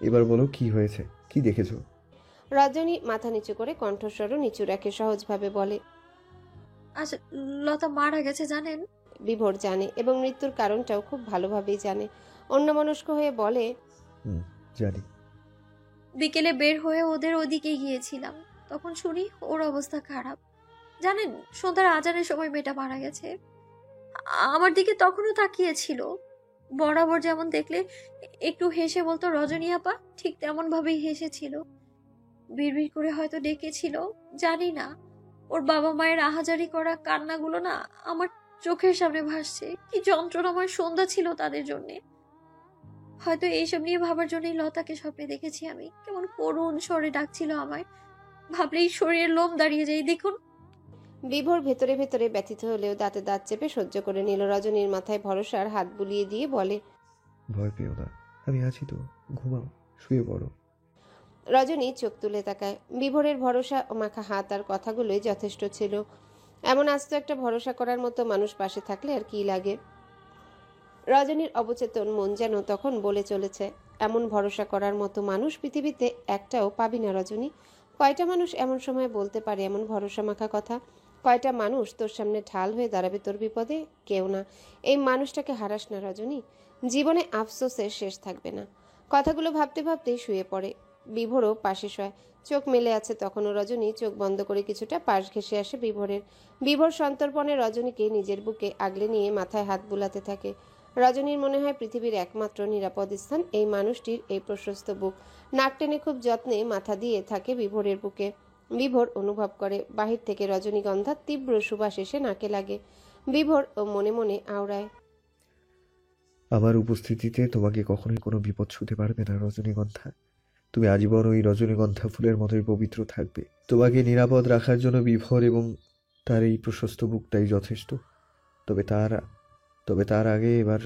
এবার বলো কি হয়েছে, কি দেখেছো? রজনী মাথা নিচু করে কণ্ঠস্বরও নিচু রাখে, সহজভাবে বলে। আচ্ছা, লতা মারা গেছে জানেন? বিভোর জানে এবং মৃত্যুর কারণটাও খুব ভালোভাবেই জানে। অন্যমনস্ক হয়ে বলে, জানি। বিকেলে বের হয়ে ওদের ওদিকে গিয়েছিলাম, তখন শুনি ওর অবস্থা খারাপ। জানেন, সন্ধ্যার আজানের সময় মেয়েটা মারা গেছে। আমার দিকে তখনও তাকিয়েছিল। বরাবর যেমন দেখলে একটু হেসে বলতো রজনী আপা, ঠিক তেমন ভাবেই হেসেছিল। বিড়বিড় করে হয়তো ডেকেছিল, জানি না। ওর বাবা মায়ের আহাজারি করা কান্নাগুলো না আমার চোখের সামনে ভাসছে। কি যন্ত্রণাময় সন্ধ্যা ছিল তাদের জন্য। হয়তো এইসব নিয়ে ভাবার জন্যই লতাকে স্বপ্নে দেখেছি আমি। কেমন করুণ স্বরে ডাকছিল আমায়, ভাবলেই শরীরের লোম দাঁড়িয়ে যায়। দেখুন। বিভোর ভেতরে ভেতরে ব্যথিত হলেও দাঁতে দাঁত চেপে সহ্য করে নিল। রজনীর মাথায় ভরসার হাত বুলিয়ে দিয়ে বলে, ভয় পেও না, আমি আছি তো, ঘুমাও, শুয়ে পড়ো। রজনী চোখ তুলে তাকায়। বিভোরের ভরসা মাখা হাত আর কথাগুলোই যথেষ্ট ছিল। এমন আস্ত একটা ভরসা করার মতো মানুষ পাশে থাকলে আর কি লাগে। রজনীর অবচেতন মন যেন তখন বলে চলেছে, এমন ভরসা করার মতো মানুষ পৃথিবীতে একটাও পাবি না রজনী। কয়টা মানুষ এমন সময় বলতে পারে এমন ভরসা মাখা কথা? কয়টা মানুষ তোর সামনে ঢাল হয়ে দাঁড়াবে তোর বিপদে? কেউ না। এই মানুষটাকে হারাস না রজনী, জীবনে আফসোসের শেষ থাকবে না। কথাগুলো ভাবতে ভাবতেই শুয়ে পড়ে। বিভোরও পাশে শয়, চোখ মেলে আছে তখনও। রজনী চোখ বন্ধ করে কিছুটা পাশ ঘেঁষে আসে বিভোরের। বিভোর সন্তর্পণে রজনীকে নিজের বুকে আগলে নিয়ে মাথায় হাত বুলাতে থাকে। রজনীর মনে হয় পৃথিবীর একমাত্র নিরাপদ স্থান এই মানুষটির এই প্রশস্ত বুক। নাক টেনে খুব যত্নে মাথা দিয়ে থাকে বিভোরের বুকে। বিভোর অনুভব করে বাহির থেকে রজনীগন্ধার তীব্র সুবাস এসে নাকে লাগে। বিভোর ও মনে মনে আওড়ায়, আমার উপস্থিতিতে তোমাকে কখনোই কোনো বিপদ ছুঁতে পারবে না রজনীগন্ধা। তুমি আজীবন ওই রজনীগন্ধা ফুলের মতোই পবিত্র থাকবে। তোমাকে নিরাপদ রাখার জন্য বিভোর এবং তার এই প্রশস্ত বুকটাই যথেষ্ট। তবে তার তবে তার আগে এবার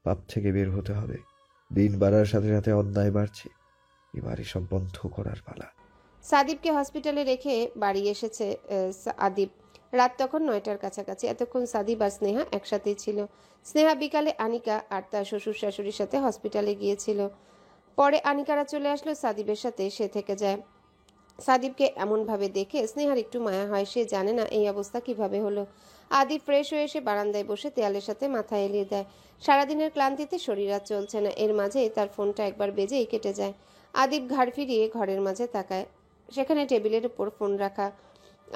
পাপ থেকে বের হতে হবে। দিন বাড়ার সাথে সাথে অন্যায় বাড়ছে, এবার এসব বন্ধ করার পালা। সাদীপকে হসপিটালে রেখে বাড়ি এসেছে আদিব। রাত তখন 9টার কাছাকাছি। এতক্ষণ সাদীপ আর স্নেহা একসাথেই ছিল। স্নেহা বিকালে আনিকা আর তার শ্বশুর শাশুড়ির সাথে হসপিটালে গিয়েছিল। পরে আনিকারা চলে আসলো সাদীপের সাথে, সে থেকে যায়। সাদীপকে এমনভাবে দেখে স্নেহার একটু মায়া হয়। সে জানে না এই অবস্থা কিভাবে হলো। আদিব ফ্রেশ হয়ে এসে বারান্দায় বসে দেয়ালের সাথে মাথা এলিয়ে দেয়। সারাদিনের ক্লান্তিতে শরীর আর চলছে না। এর মাঝে তার ফোনটা একবার বেজেই কেটে যায়। আদিব ঘাড় ফিরিয়ে ঘরের মাঝে তাকায়। সেখানে টেবিলের উপর ফোন রাখা।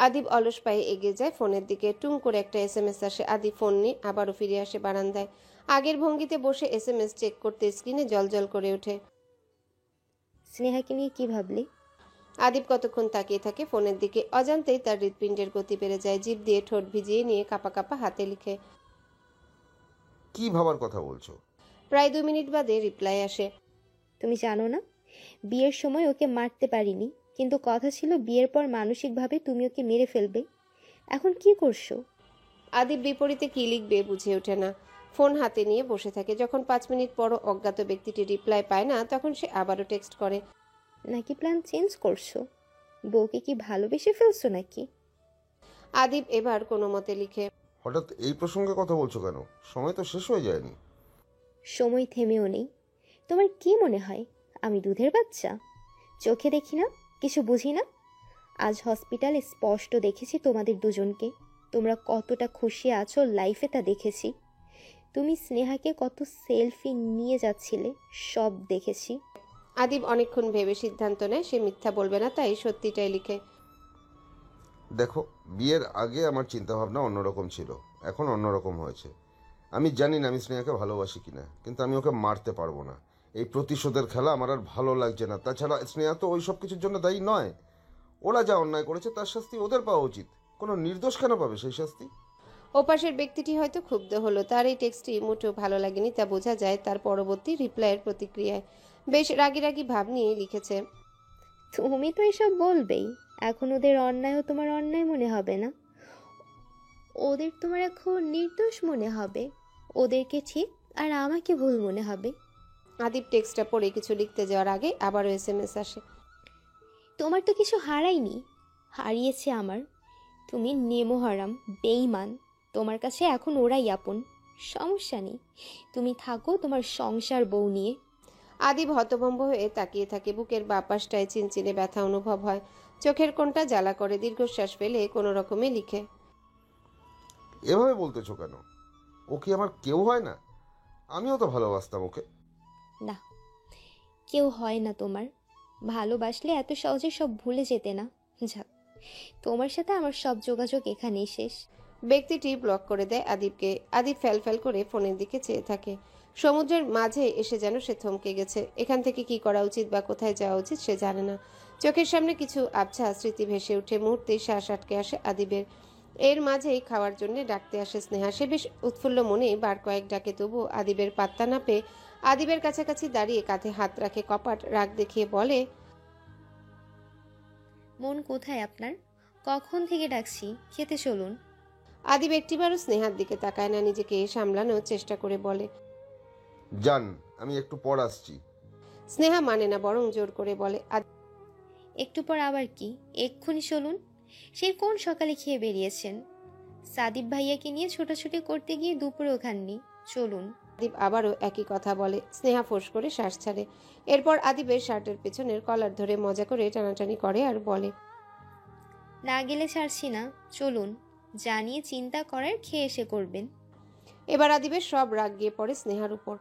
আদিব অলস পায়ে এগিয়ে যায় ফোনের দিকে। টুং করে একটা এসএমএস আসে। আদিব ফোন নিয়ে আবারও ফিরে আসে বারান্দায়। আগের ভঙ্গিতে বসে এসএমএস চেক করতে স্ক্রিনে জলজল করে ওঠে। স্নেহাকে নিয়ে কি ভাবলি? আদিব কতক্ষণ তাকিয়ে থাকে ফোনের দিকে। অজান্তেই তার হৃৎপিণ্ডের গতি বেড়ে যায়। জিভ দিয়ে ঠোঁট ভিজিয়ে নিয়ে কাঁপা কাঁপা হাতে লিখে। কি ভাবার কথা বলছো? প্রায় 2 মিনিট বাদে রিপ্লাই আসে। তুমি জানো না, বিয়ের সময় ওকে মারতে পারিনি, কিন্তু কথা ছিল বিয়ের পর মানসিকভাবে তুমি ওকে মেরে ফেলবে। এখন কি করছো? আদিব বিপরীতে কি লিখবে বুঝে ওঠে না। ফোন হাতে নিয়ে বসে থাকে। যখন 5 মিনিট পরও অজ্ঞাত ব্যক্তিটি রিপ্লাই পায় না, তখন সে আবারও টেক্সট করে। নাকি প্ল্যান চেঞ্জ করছো? বউকে কি ভালোবেসে ফেলছো নাকি? আদিব এবার কোনো মতে লিখে। হঠাৎ এই প্রসঙ্গে কথা বলছো কেন? সময় তো শেষ হয়ে যায়নি। সময় থেমেও নেই। তোমার কি মনে হয় আমি দুধের বাচ্চা? চোখে দেখি না, কিছু বুঝি না? আজ হসপিটালে স্পষ্ট দেখেছি তোমাদের দুজনকে। তোমরা কতটা খুশি আছো লাইফে তা দেখেছি। তুমি স্নেহাকে কত সেলফি নিয়ে যাচ্ছিলে, সব দেখেছি। আদিব অনেকক্ষণ ভেবে সিদ্ধান্ত নেয় সে মিথ্যা বলবে না, তাই সত্যিটাই লিখে। দেখো, বিয়ের আগে আমার চিন্তাভাবনা অন্যরকম ছিল, এখন অন্যরকম হয়েছে। আমি জানি না আমি স্নেহাকে ভালোবাসি কিনা, কিন্তু আমি ওকে মারতে পারবো না। এই প্রতিশোধের খেলা আমার আর ভালো লাগছে না। তাছাড়া স্নেহা তো ওই সব কিছুর জন্য দায়ী নয়। ওরা যা অন্যায় করেছে তার শাস্তি ওদের পাওয়া উচিত। কোনো নির্দোষ কেন পাবে সেই শাস্তি? ওপাশের ব্যক্তিটি হয়তো ক্ষুব্ধ হলো। তার এই টেক্সটটি মোটেও ভালো লাগেনি, তা বোঝা যায় তার পরবর্তী রিপ্লাইয়ের প্রতিক্রিয়ায়। বেশ রাগি রাগি ভাব নিয়ে লিখেছে। তুমি তো এসব বলবেই। এখন ওদের অন্যায়ও তোমার অন্যায় মনে হবে না। ওদের তোমার এখন নির্দোষ মনে হবে। ওদেরকে ঠিক আর আমাকে ভুল মনে হবে। আদিব টেক্সটটা পড়ে কিছু লিখতে যাওয়ার আগে আবারও এসএমএস আসে। তোমার তো কিছু হারায়নি, হারিয়েছে আমার। তুমি নেমোহারাম, বেঈমান। তোমার কাছে এখন ওরাই আপন। সমস্যা নেই, তুমি থাকো তোমার সংসার বউ নিয়ে। আদিব হতভম্ব হয়ে তাকিয়ে থাকে। বুকের বাঁ পাশটায় চিনচিনে ব্যথা অনুভব হয়। চোখের কোণটা জ্বালা করে। দীর্ঘশ্বাস ফেলে কোনো রকমে লিখে, এভাবে বলতেছো কেন? ও কি আমার কেউ হয় না? আমিও তো ভালোবাসতাম ওকে। না, কেউ হয় না তোমার। ভালোবাসলে এত সহজে সব ভুলে যেতে না। যাক, তোমার সাথে আমার সব যোগাযোগ এখানেই শেষ। ব্যক্তিটি ব্লক করে দেয় আদিবকে। আদিব ফ্যাল করে ফোনের দিকে চেয়ে থাকে। সমুদ্রের মাঝে এসে যেন সে থমকে গেছে। এখান থেকে কি করা উচিত বা কোথায় যাওয়া উচিত সে জানে না। চোখের সামনে কিছু আবছা স্মৃতি ভেসে উঠে। মুহূর্তেই শ্বাস আটকে আসে আদিবের। এর মাঝেই খাওয়ার জন্য ডাকতে আসে স্নেহা। সে বেশ উৎফুল্ল মনে বার কয়েক ডাকে, তবু আদিবের পাত্তা না পেয়ে আদিবের কাছাকাছি দাঁড়িয়ে কাঁধে হাত রাখে, কপাট রাগ দেখিয়ে বলে, মন কোথায় আপনার? কখন থেকে ডাকছি, খেতে চলুন। আদিব একটিবারও স্নেহার দিকে তাকায় না। নিজেকে সামলানোর চেষ্টা করে বলে, জান, আমি একটু পর আসছি। স্নেহা মানে না, বরং জোর করে বলে, একটু পর আবার কি? এক্ষুনি চলুন। সেই কোন সকালে খেয়ে বেরিয়েছেন? সাদিব ভাইয়াকে নিয়ে ছোটাছুটি করতে গিয়ে দুপুরেও খাননি। চলুন। আদিব আবারও একই কথা বলে। স্নেহা ফোঁস করে শ্বাস ছাড়ে। এরপর আদিবের শার্টের পেছনের কলার ধরে মজা করে টানাটানি করে আর বলে, না গেলে ছাড়ছি না, চলুন। জানিয়ে চিন্তা করার খেয়ে এসে করবেন। এবার আদিবের সব রাগ গিয়ে পড়ে স্নেহার উপর।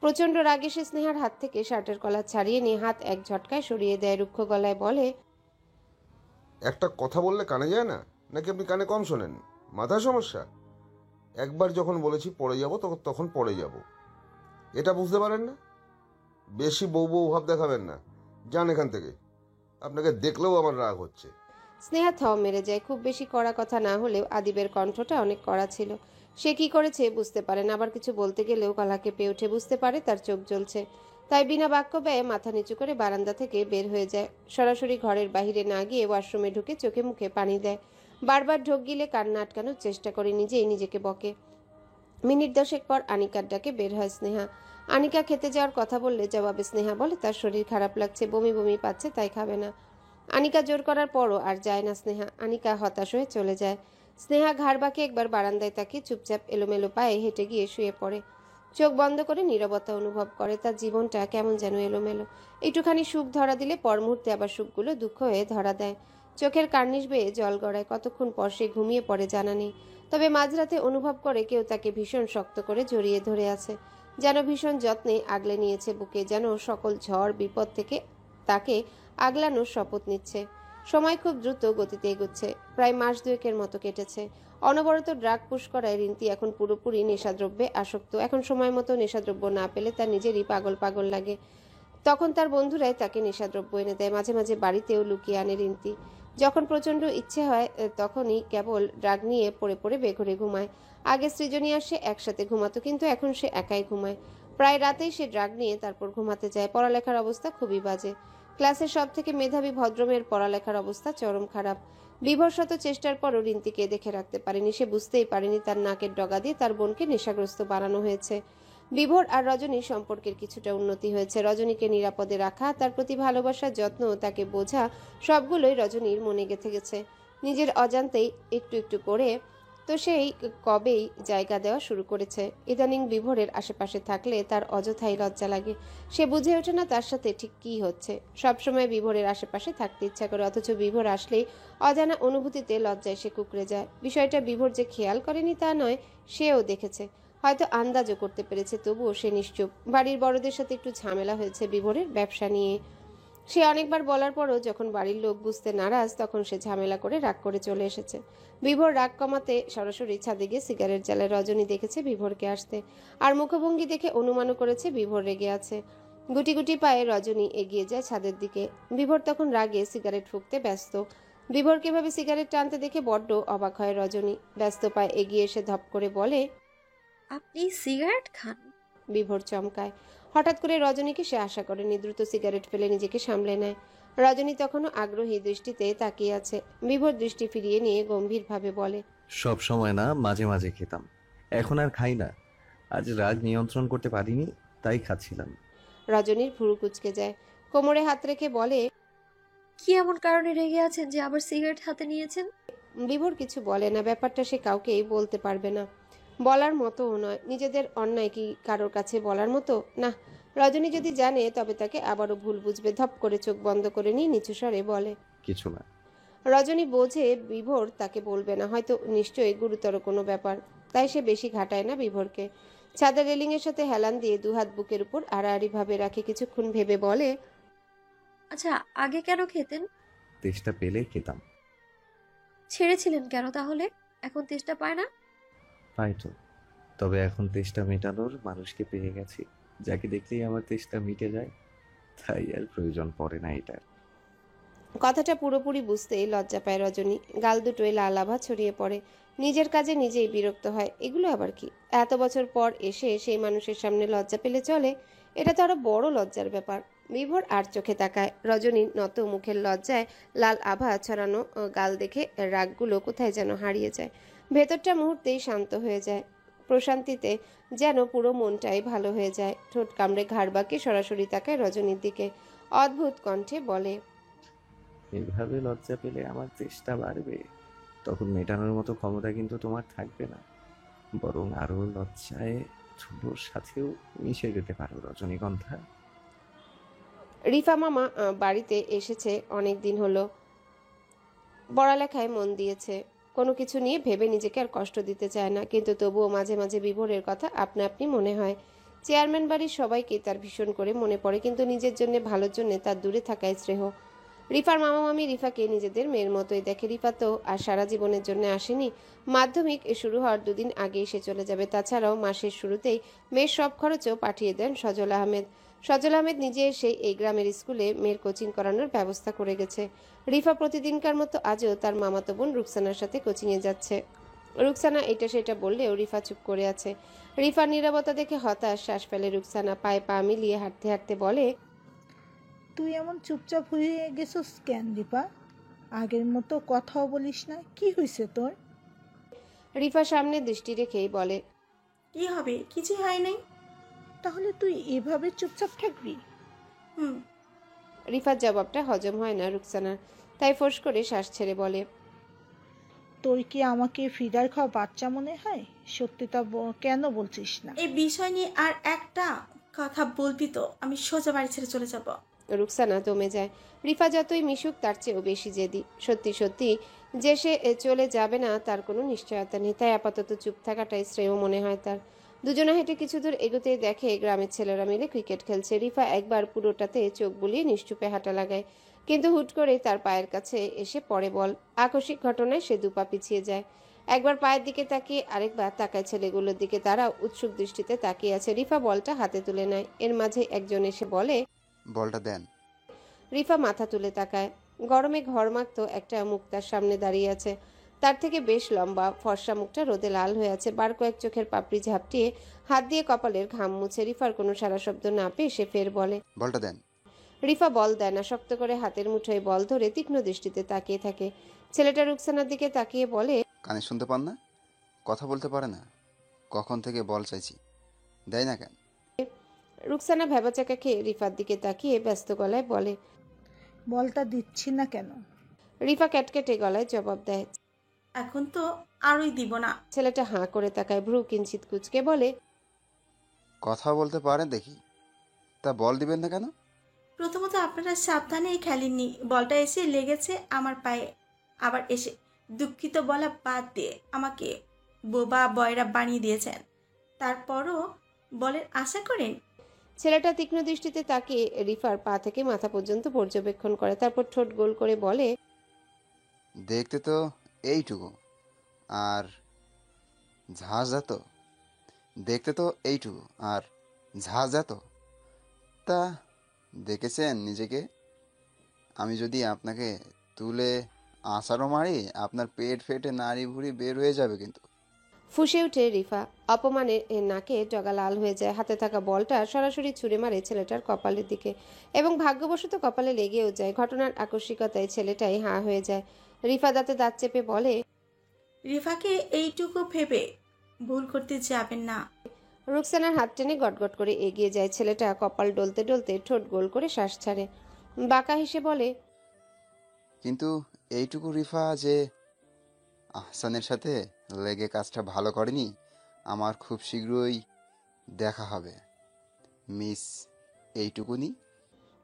প্রচন্ড রাগে সে স্নেহার হাত থেকে শার্টের কলার ছাড়িয়ে নিয়ে হাত এক ঝটকায় সরিয়ে দেয়। রুক্ষ গলায় বলে, একটা কথা বললে কানে যায় না, নাকি আপনি কানে কম শোনেন? মাথার সমস্যা? একবার যখন বলেছি পড়ে যাব, তখন পড়ে যাব। এটা বুঝতে পারেন না? বেশি বউ বউ ভাব দেখাবেন না। যান এখান থেকে। আপনাকে দেখলেও আমার রাগ হচ্ছে। স্নেহা থম মেরে যায়। খুব বেশি কড়া কথা না হলেও আদিবের কণ্ঠটা অনেক কড়া ছিল। সে কি করেছে বুঝতে পারে না, আবার কিছু বলতে গেলেও গলা কেঁপে উঠে। বুঝতে পারে তার চোখ জ্বলছে। তাই বিনা বাক্য ব্যয়ে মাথা নিচু করে বারান্দা থেকে বের হয়ে যায়। সরাসরি ঘরের বাহিরে না গিয়ে ওয়াশরুমে ঢুকে চোখে মুখে পানি দেয়। বারবার ঢোক গিলে কান্না আটকানোর চেষ্টা করে, নিজেই নিজেকে বকে। মিনিট 10 পর আনিকার ডাকে বের হয় স্নেহা। আনিকা খেতে যাওয়ার কথা বললে জবাবে স্নেহা বলে তার শরীর খারাপ লাগছে, বমি বমি পাচ্ছে, তাই খাবে না। আনিকা জোর করার পরও আর যায় না স্নেহা। আনিকা হতাশ হয়ে চলে যায়। স্নেহা ঘাড় বাঁকিয়ে একবার বারান্দায় তাকিয়ে চুপচাপ এলোমেলো পায়ে হেঁটে গিয়ে শুয়ে পড়ে। চোখ বন্ধ করে নীরবতা অনুভব করে। তার জীবনটা কেমন যেন এলোমেলো। একটুখানি সুখ ধরা দিলে পর মুহূর্তে আবার সুখগুলো দুঃখ হয়ে ধরা দেয়। চোখের কার্নিশ বেয়ে জল গড়ায়। কতক্ষণ পর সে ঘুমিয়ে পড়ে জানা নেই। তবে মাঝরাতে অনুভব করে কেউ তাকে ভীষণ শক্ত করে জড়িয়ে ধরে আছে, যেন ভীষণ যত্নে আগলে নিয়েছে বুকে, যেন সকল ঝড় বিপদ থেকে তাকে আগলানোর শপথ নিচ্ছে। সময় খুব দ্রুত গতিতে এগুচ্ছে। প্রায় মাস 2 মতো কেটেছে। অনবরত ড্রাগ পুশ করায় রিন্তি এখন পুরোপুরি নেশাদ্রব্যে আসক্ত। এখন সময় মতো নেশাদ্রব্য না পেলে তার নিজেরই পাগল পাগল লাগে। তখন তার বন্ধুরাই তাকে নেশাদ্রব্য এনে দেয়। মাঝে মাঝে বাড়িতেও লুকিয়ে আনে রিন্তি। যখন প্রচণ্ড ইচ্ছে হয় তখনই কেবল ড্রাগ নিয়ে পড়ে পড়ে বেঘরে ঘুমায়। আগে সৃজনী আসে একসাথে ঘুমাতো, কিন্তু এখন সে একাই ঘুমায়। প্রায় রাতেই সে ড্রাগ নিয়ে তারপর ঘুমাতে যায়। পড়ালেখার অবস্থা খুবই বাজে। ক্লাসের সব থেকে মেধাবী ভদ্রমের পড়ালেখার অবস্থা চরম খারাপ। বিভর শত চেষ্টার পরও রিন্তিকে দেখে রাখতে পারেনি। সে বুঝতেই পারেনি তার নাকের ডগা দিয়ে তার বোনকে নেশাগ্রস্ত বানানো হয়েছে। বিভোর আর রজনীর সম্পর্কের কিছুটা উন্নতি হয়েছে। রজনীকে নিরাপদে রাখা, তার প্রতি ভালোবাসার যত্ন, তাকে বোঝা, সবগুলোই রজনীর মনে গেঁথে গেছে। নিজের অজান্তেই একটু একটু করে তো সেই কবেই জায়গা দেওয়া শুরু করেছে। ইদানিং বিভোরের আশেপাশে থাকলে তার অযথাই লজ্জা লাগে। সে বুঝে ওঠে না তার সাথে ঠিক কী হচ্ছে। সবসময় বিভোরের আশেপাশে থাকতে ইচ্ছা করে, অথচ বিভোর আসলেই অজানা অনুভূতিতে লজ্জায় সে কুঁকড়ে যায়। বিষয়টা বিভোর যে খেয়াল করেনি তা নয়, সেও দেখেছে, হয়তো আন্দাজও করতে পেরেছে, তবুও সে নিশ্চুপ। বাড়ির বড়দের সাথে একটু ঝামেলা হয়েছে বিভোরের ব্যবসা নিয়ে। সে অনেকবার বলার পরও যখন বাড়ির লোক বুঝতে নারাজ, তখন সে ঝামেলা করে রাগ করে চলে এসেছে। বিভোর রাগ কমাতে সরাসরি ছাদে গিয়ে সিগারেট জ্বালায়। রজনী দেখেছে বিভোরকে আসতে, আর মুখভঙ্গি দেখে অনুমানও করেছে বিভোর রেগে আছে। গুটি গুটি পায়ে রজনী এগিয়ে যায় ছাদের দিকে। বিভোর তখন রাগে সিগারেট ফুঁকতে ব্যস্ত। বিভোরকে এভাবে সিগারেট টানতে দেখে বড্ড অবাক হয় রজনী। ব্যস্ত পায়ে এগিয়ে এসে ধপ করে বলে, আপনি সিগারেট খান? বিভোর চমকায়। হঠাৎ করে রজনীকে সে আশা করেনি। দ্রুত সিগারেট ফেলে নিজেকে সামলে নেয়। রজনী তখনও আগ্রহী দৃষ্টিতে তাকিয়ে আছে। বিভোর দৃষ্টি ফিরিয়ে নিয়ে গম্ভীরভাবে বলে, সব সময় না, মাঝে মাঝে খেতাম, এখন আর খাই না। আজ রাগ নিয়ন্ত্রণ করতে পারিনি, তাই খাচ্ছিলাম। রজনীর ভুরু কুঁচকে যায়। কোমরে হাত রেখে বলে, কি এমন কারণে রেগে আছেন যে আবার সিগারেট হাতে নিয়েছেন? বিভোর কিছু বলে না, ব্যাপারটা সে কাউকেই বলতে পারবে না, বলার মতোও নয়। নিজেদের অন্যায় কি কারোর কাছে বলার মতো? না। রজনী যদি জানে তবে তাকে আবারও ভুল বুঝবে। ধপ করে চোখ বন্ধ করে নিয়ে নিচু স্বরে বলে, কিছু না। রজনী বোঝে বিভোর তাকে বলবে না, হয়তো নিশ্চয়ই গুরুতর কোনো ব্যাপার, তাই সে বেশি ঘাটায় না বিভোরকে। ছাদের রেলিংয়ের সাথে হেলান দিয়ে দুহাত বুকের উপর আড়াআড়ি ভাবে রাখে, কিছুক্ষণ ভেবে বলে, আচ্ছা, আগে কেন খেতেন? তেষ্টা পেলে খেতাম। ছেড়েছিলেন কেন তাহলে? এখন তেষ্টা পায় না? পাই তো, তবে এখন তেষ্টা মেটানোর মানুষকে পেয়ে গেছি, যাকে দেখলেই আমার তেষ্টা মিটে যায়, তাই আর প্রয়োজন পড়ে না এটার। কথাটা পুরোপুরি বুঝতেই লজ্জা পায় রজনী। গাল দুটোয় লাল আভা ছড়িয়ে পড়ে। নিজের কাজে নিজেই বিরক্ত হয়। এগুলো আবার কি? এত বছর পর এসে সেই মানুষের সামনে লজ্জা পেলে চলে? এটা তো আরো বড় লজ্জার ব্যাপার। বিভোর আর চোখে তাকায়। রজনীর নত মুখের লজ্জায় লাল আভা ছড়ানো গাল দেখে রাগগুলো কোথায় যেন হারিয়ে যায়। ভেতরটা মুহূর্তেই শান্ত হয়ে যায়। প্রশান্তিতে যেন পুরো মনটাই ভালো হয়ে যায়। ঠোঁট কামড়ে ঘাড় বাঁকে সরাসরি তাকায় রজনীর দিকে। অদ্ভুত কণ্ঠে বলে, এভাবে লজ্জা পেলে আমার তেষ্টা বাড়বে, তখন মেটানোর মতো ক্ষমতা কিন্তু তোমার থাকবে না, বরং আরো লজ্জায় ধুলোর সাথেও মিশে যেতে পারো রজনীগন্ধা। রিফা মামা বাড়িতে এসেছে অনেক দিন হলো। পড়ালেখায় মন দিয়েছে। কোনো কিছু নিয়ে ভেবে নিজেকে আর কষ্ট দিতে চায় না, কিন্তু তবুও মাঝে মাঝে বিভোরের কথা আপনা আপনি মনে হয়। চেয়ারম্যান বাড়ির সবাইকে তার ভীষণ করে মনে পড়ে, কিন্তু নিজের জন্য ভালোর জন্য তার দূরে থাকায় শ্রেয়। রিফার মামা মামি রিফাকে নিজেদের মেয়ের মতোই দেখে। রিফা তো আর সারা জীবনের জন্য আসেনি। মাধ্যমিক শুরু হওয়ার দুদিন আগেই সে চলে যাবে। তাছাড়াও মাসের শুরুতেই মেয়ের সব খরচও পাঠিয়ে দেন সজল আহমেদ। সজল আহমেদ নিজে এসে এই গ্রামের স্কুলে মেয়ের কোচিং করানোর ব্যবস্থা করে গেছে। রিফা প্রতিদিনকার মতো আজও তার মামাতো বোন রুকসানার সাথে কোচিংয়ে যাচ্ছে। রুকসানা এটা সেটা বললেও রিফা চুপ করে আছে। রিফার নীরবতা দেখে হতাশ শ্বাস ফেলে রুকসানা। পায়ে পা মিলিয়ে হাঁটতে হাঁটতে বলে, তুই এমন চুপচাপ হয়ে গেছিস কেন দীপা? আগের মতো কথাও বলিস না, কি হয়েছে তোর? রিফা সামনে দৃষ্টি রেখেই বলে, কি হবে? কিছু হয় নাই। তাহলে তুই এভাবে চুপচাপ থাকবি? হুম। রিফার জবাবটা হজম হয় না রুকসানার, তাই ফোঁস করে শ্বাস ছেড়ে বলে, তোর কি আমাকে ফিডার খাওয়া বাচ্চা মনে হয়? সত্যিটা কেন বলছিস না? এই বিষয় নিয়ে আর একটা কথা বলবি তো আমি সোজা বাড়ি ছেড়ে চলে যাব। রুকসানা দমে যায়। রিফা যতই মিশুক তার চেয়েও বেশি জেদি। সত্যি সত্যি যে সে চলে যাবে না তার কোনো নিশ্চয়তা নেই, তাই আপাতত চুপ থাকাটাই শ্রেয় মনে হয় তার। দুজনে হেঁটে কিছু দূর এগোতেই দেখে গ্রামের ছেলেরা মিলে ক্রিকেট খেলছে। রিফা একবার পুরোটাতে চোখ বুলিয়ে নিশ্চুপে হাঁটা লাগায়, কিন্তু হুট করে তার পায়ের কাছে এসে পড়ে বল। আকস্মিক ঘটনায় সে দুপা পিছিয়ে যায়। একবার পায়ের দিকে তাকিয়ে আরেকবার তাকায় ছেলেগুলোর দিকে। তারা উৎসুক দৃষ্টিতে তাকিয়ে আছে। রিফা বলটা হাতে তুলে নেয়। এর মাঝে একজন এসে বলে, বলটা দেন। রিফা মাথা তুলে তাকায়। গরমে ঘরমাক্ত একটা মুখ তার সামনে দাঁড়িয়ে আছে। তার থেকে বেশ লম্বা, ফর্সা মুখটা রোদে লাল হয়ে আছে। বার কয়েক চোখের পাপড়ি ঝাপটিয়ে হাত দিয়ে কপালের ঘাম মুছে। রিফার কোনো সারা শব্দ না পেয়ে সে ফের বলে। বলটা দেন। রিফা বল দেয় না, শক্ত করে হাতের মুঠোয় বল ধরে তীক্ষ্ণ দৃষ্টিতে তাকিয়ে থাকে। ছেলেটা রুকসানার দিকে তাকিয়ে বলে, কানে শুনতে পান না? কথা বলতে পারে না? কখন থেকে বল চাইছি, দেয় না কেন? রুকসানা ভ্যাবাচাকা খেয়ে রিফার দিকে তাকিয়ে ব্যস্ত গলায় বলে, বলটা দিচ্ছি না কেন? রিফা ক্যাটকেটে গলায় জবাব দেয়। এখন তো আরই দিব না। ছেলেটা হাঁ করে তাকায়, ভ্রু কিঞ্চিত কুচকে বলে, কথা বলতে পারেন দেখি, তা বল দিবেন না কেন? প্রথমত আপনারা সাবধানে খেলেননি, বলটা এসে লেগেছে আমার পায়ে। আবার এসে দুঃখিত বলা বাদ দিয়ে আমাকে বোবা বয়রা বানিয়ে দিয়েছেন, তারপরও বলের আশা করেন? ছেলেটা তীক্ষ্ণ দৃষ্টিতে তাকিয়ে রিফার পা থেকে মাথা পর্যন্ত পর্যবেক্ষণ করে, তারপর ঠোঁট গোল করে বলে, দেখতে তো এইটুকু, আর ঝাঁজ এত। দেখতে তো এইটুকু আর ঝাঁজ এত। তা দেখেছেন নিজেকে? আমি যদি আপনাকে তুলে আছাড়ও মারি, আপনার পেট ফেটে নাড়ি ভুড়ি বের হয়ে যাবে কিন্তু। ফুঁসে উঠে রিফা। অপমানে নাকে ডগা লাল হয়ে যায়। হাতে থাকা বলটা সরাসরি ছুঁড়ে মারে ছেলেটার কপালের দিকে, এবং ভাগ্যবশত কপালে লেগেও যায়। ঘটনার আকস্মিকতায় ছেলেটাই হাঁ হয়ে যায়। রিফা দাঁতে দাঁত চেপে বলে, রিফাকে এইটুকু ভেবে ভুল করতে যাবেন না। রুকসানার হাত টেনে গটগট করে এগিয়ে যায়। ছেলেটা কপাল ডলতে ডলতে ঠোঁট গোল করে শ্বাস ছাড়ে। বাঁকা হেসে বলে, কিন্তু এইটুকু রিফা যে আহসানের সাথে লেগে কাজটা ভালো করেনি। আমার খুব শীঘ্রই দেখা হবে, মিস এইটুকুনি।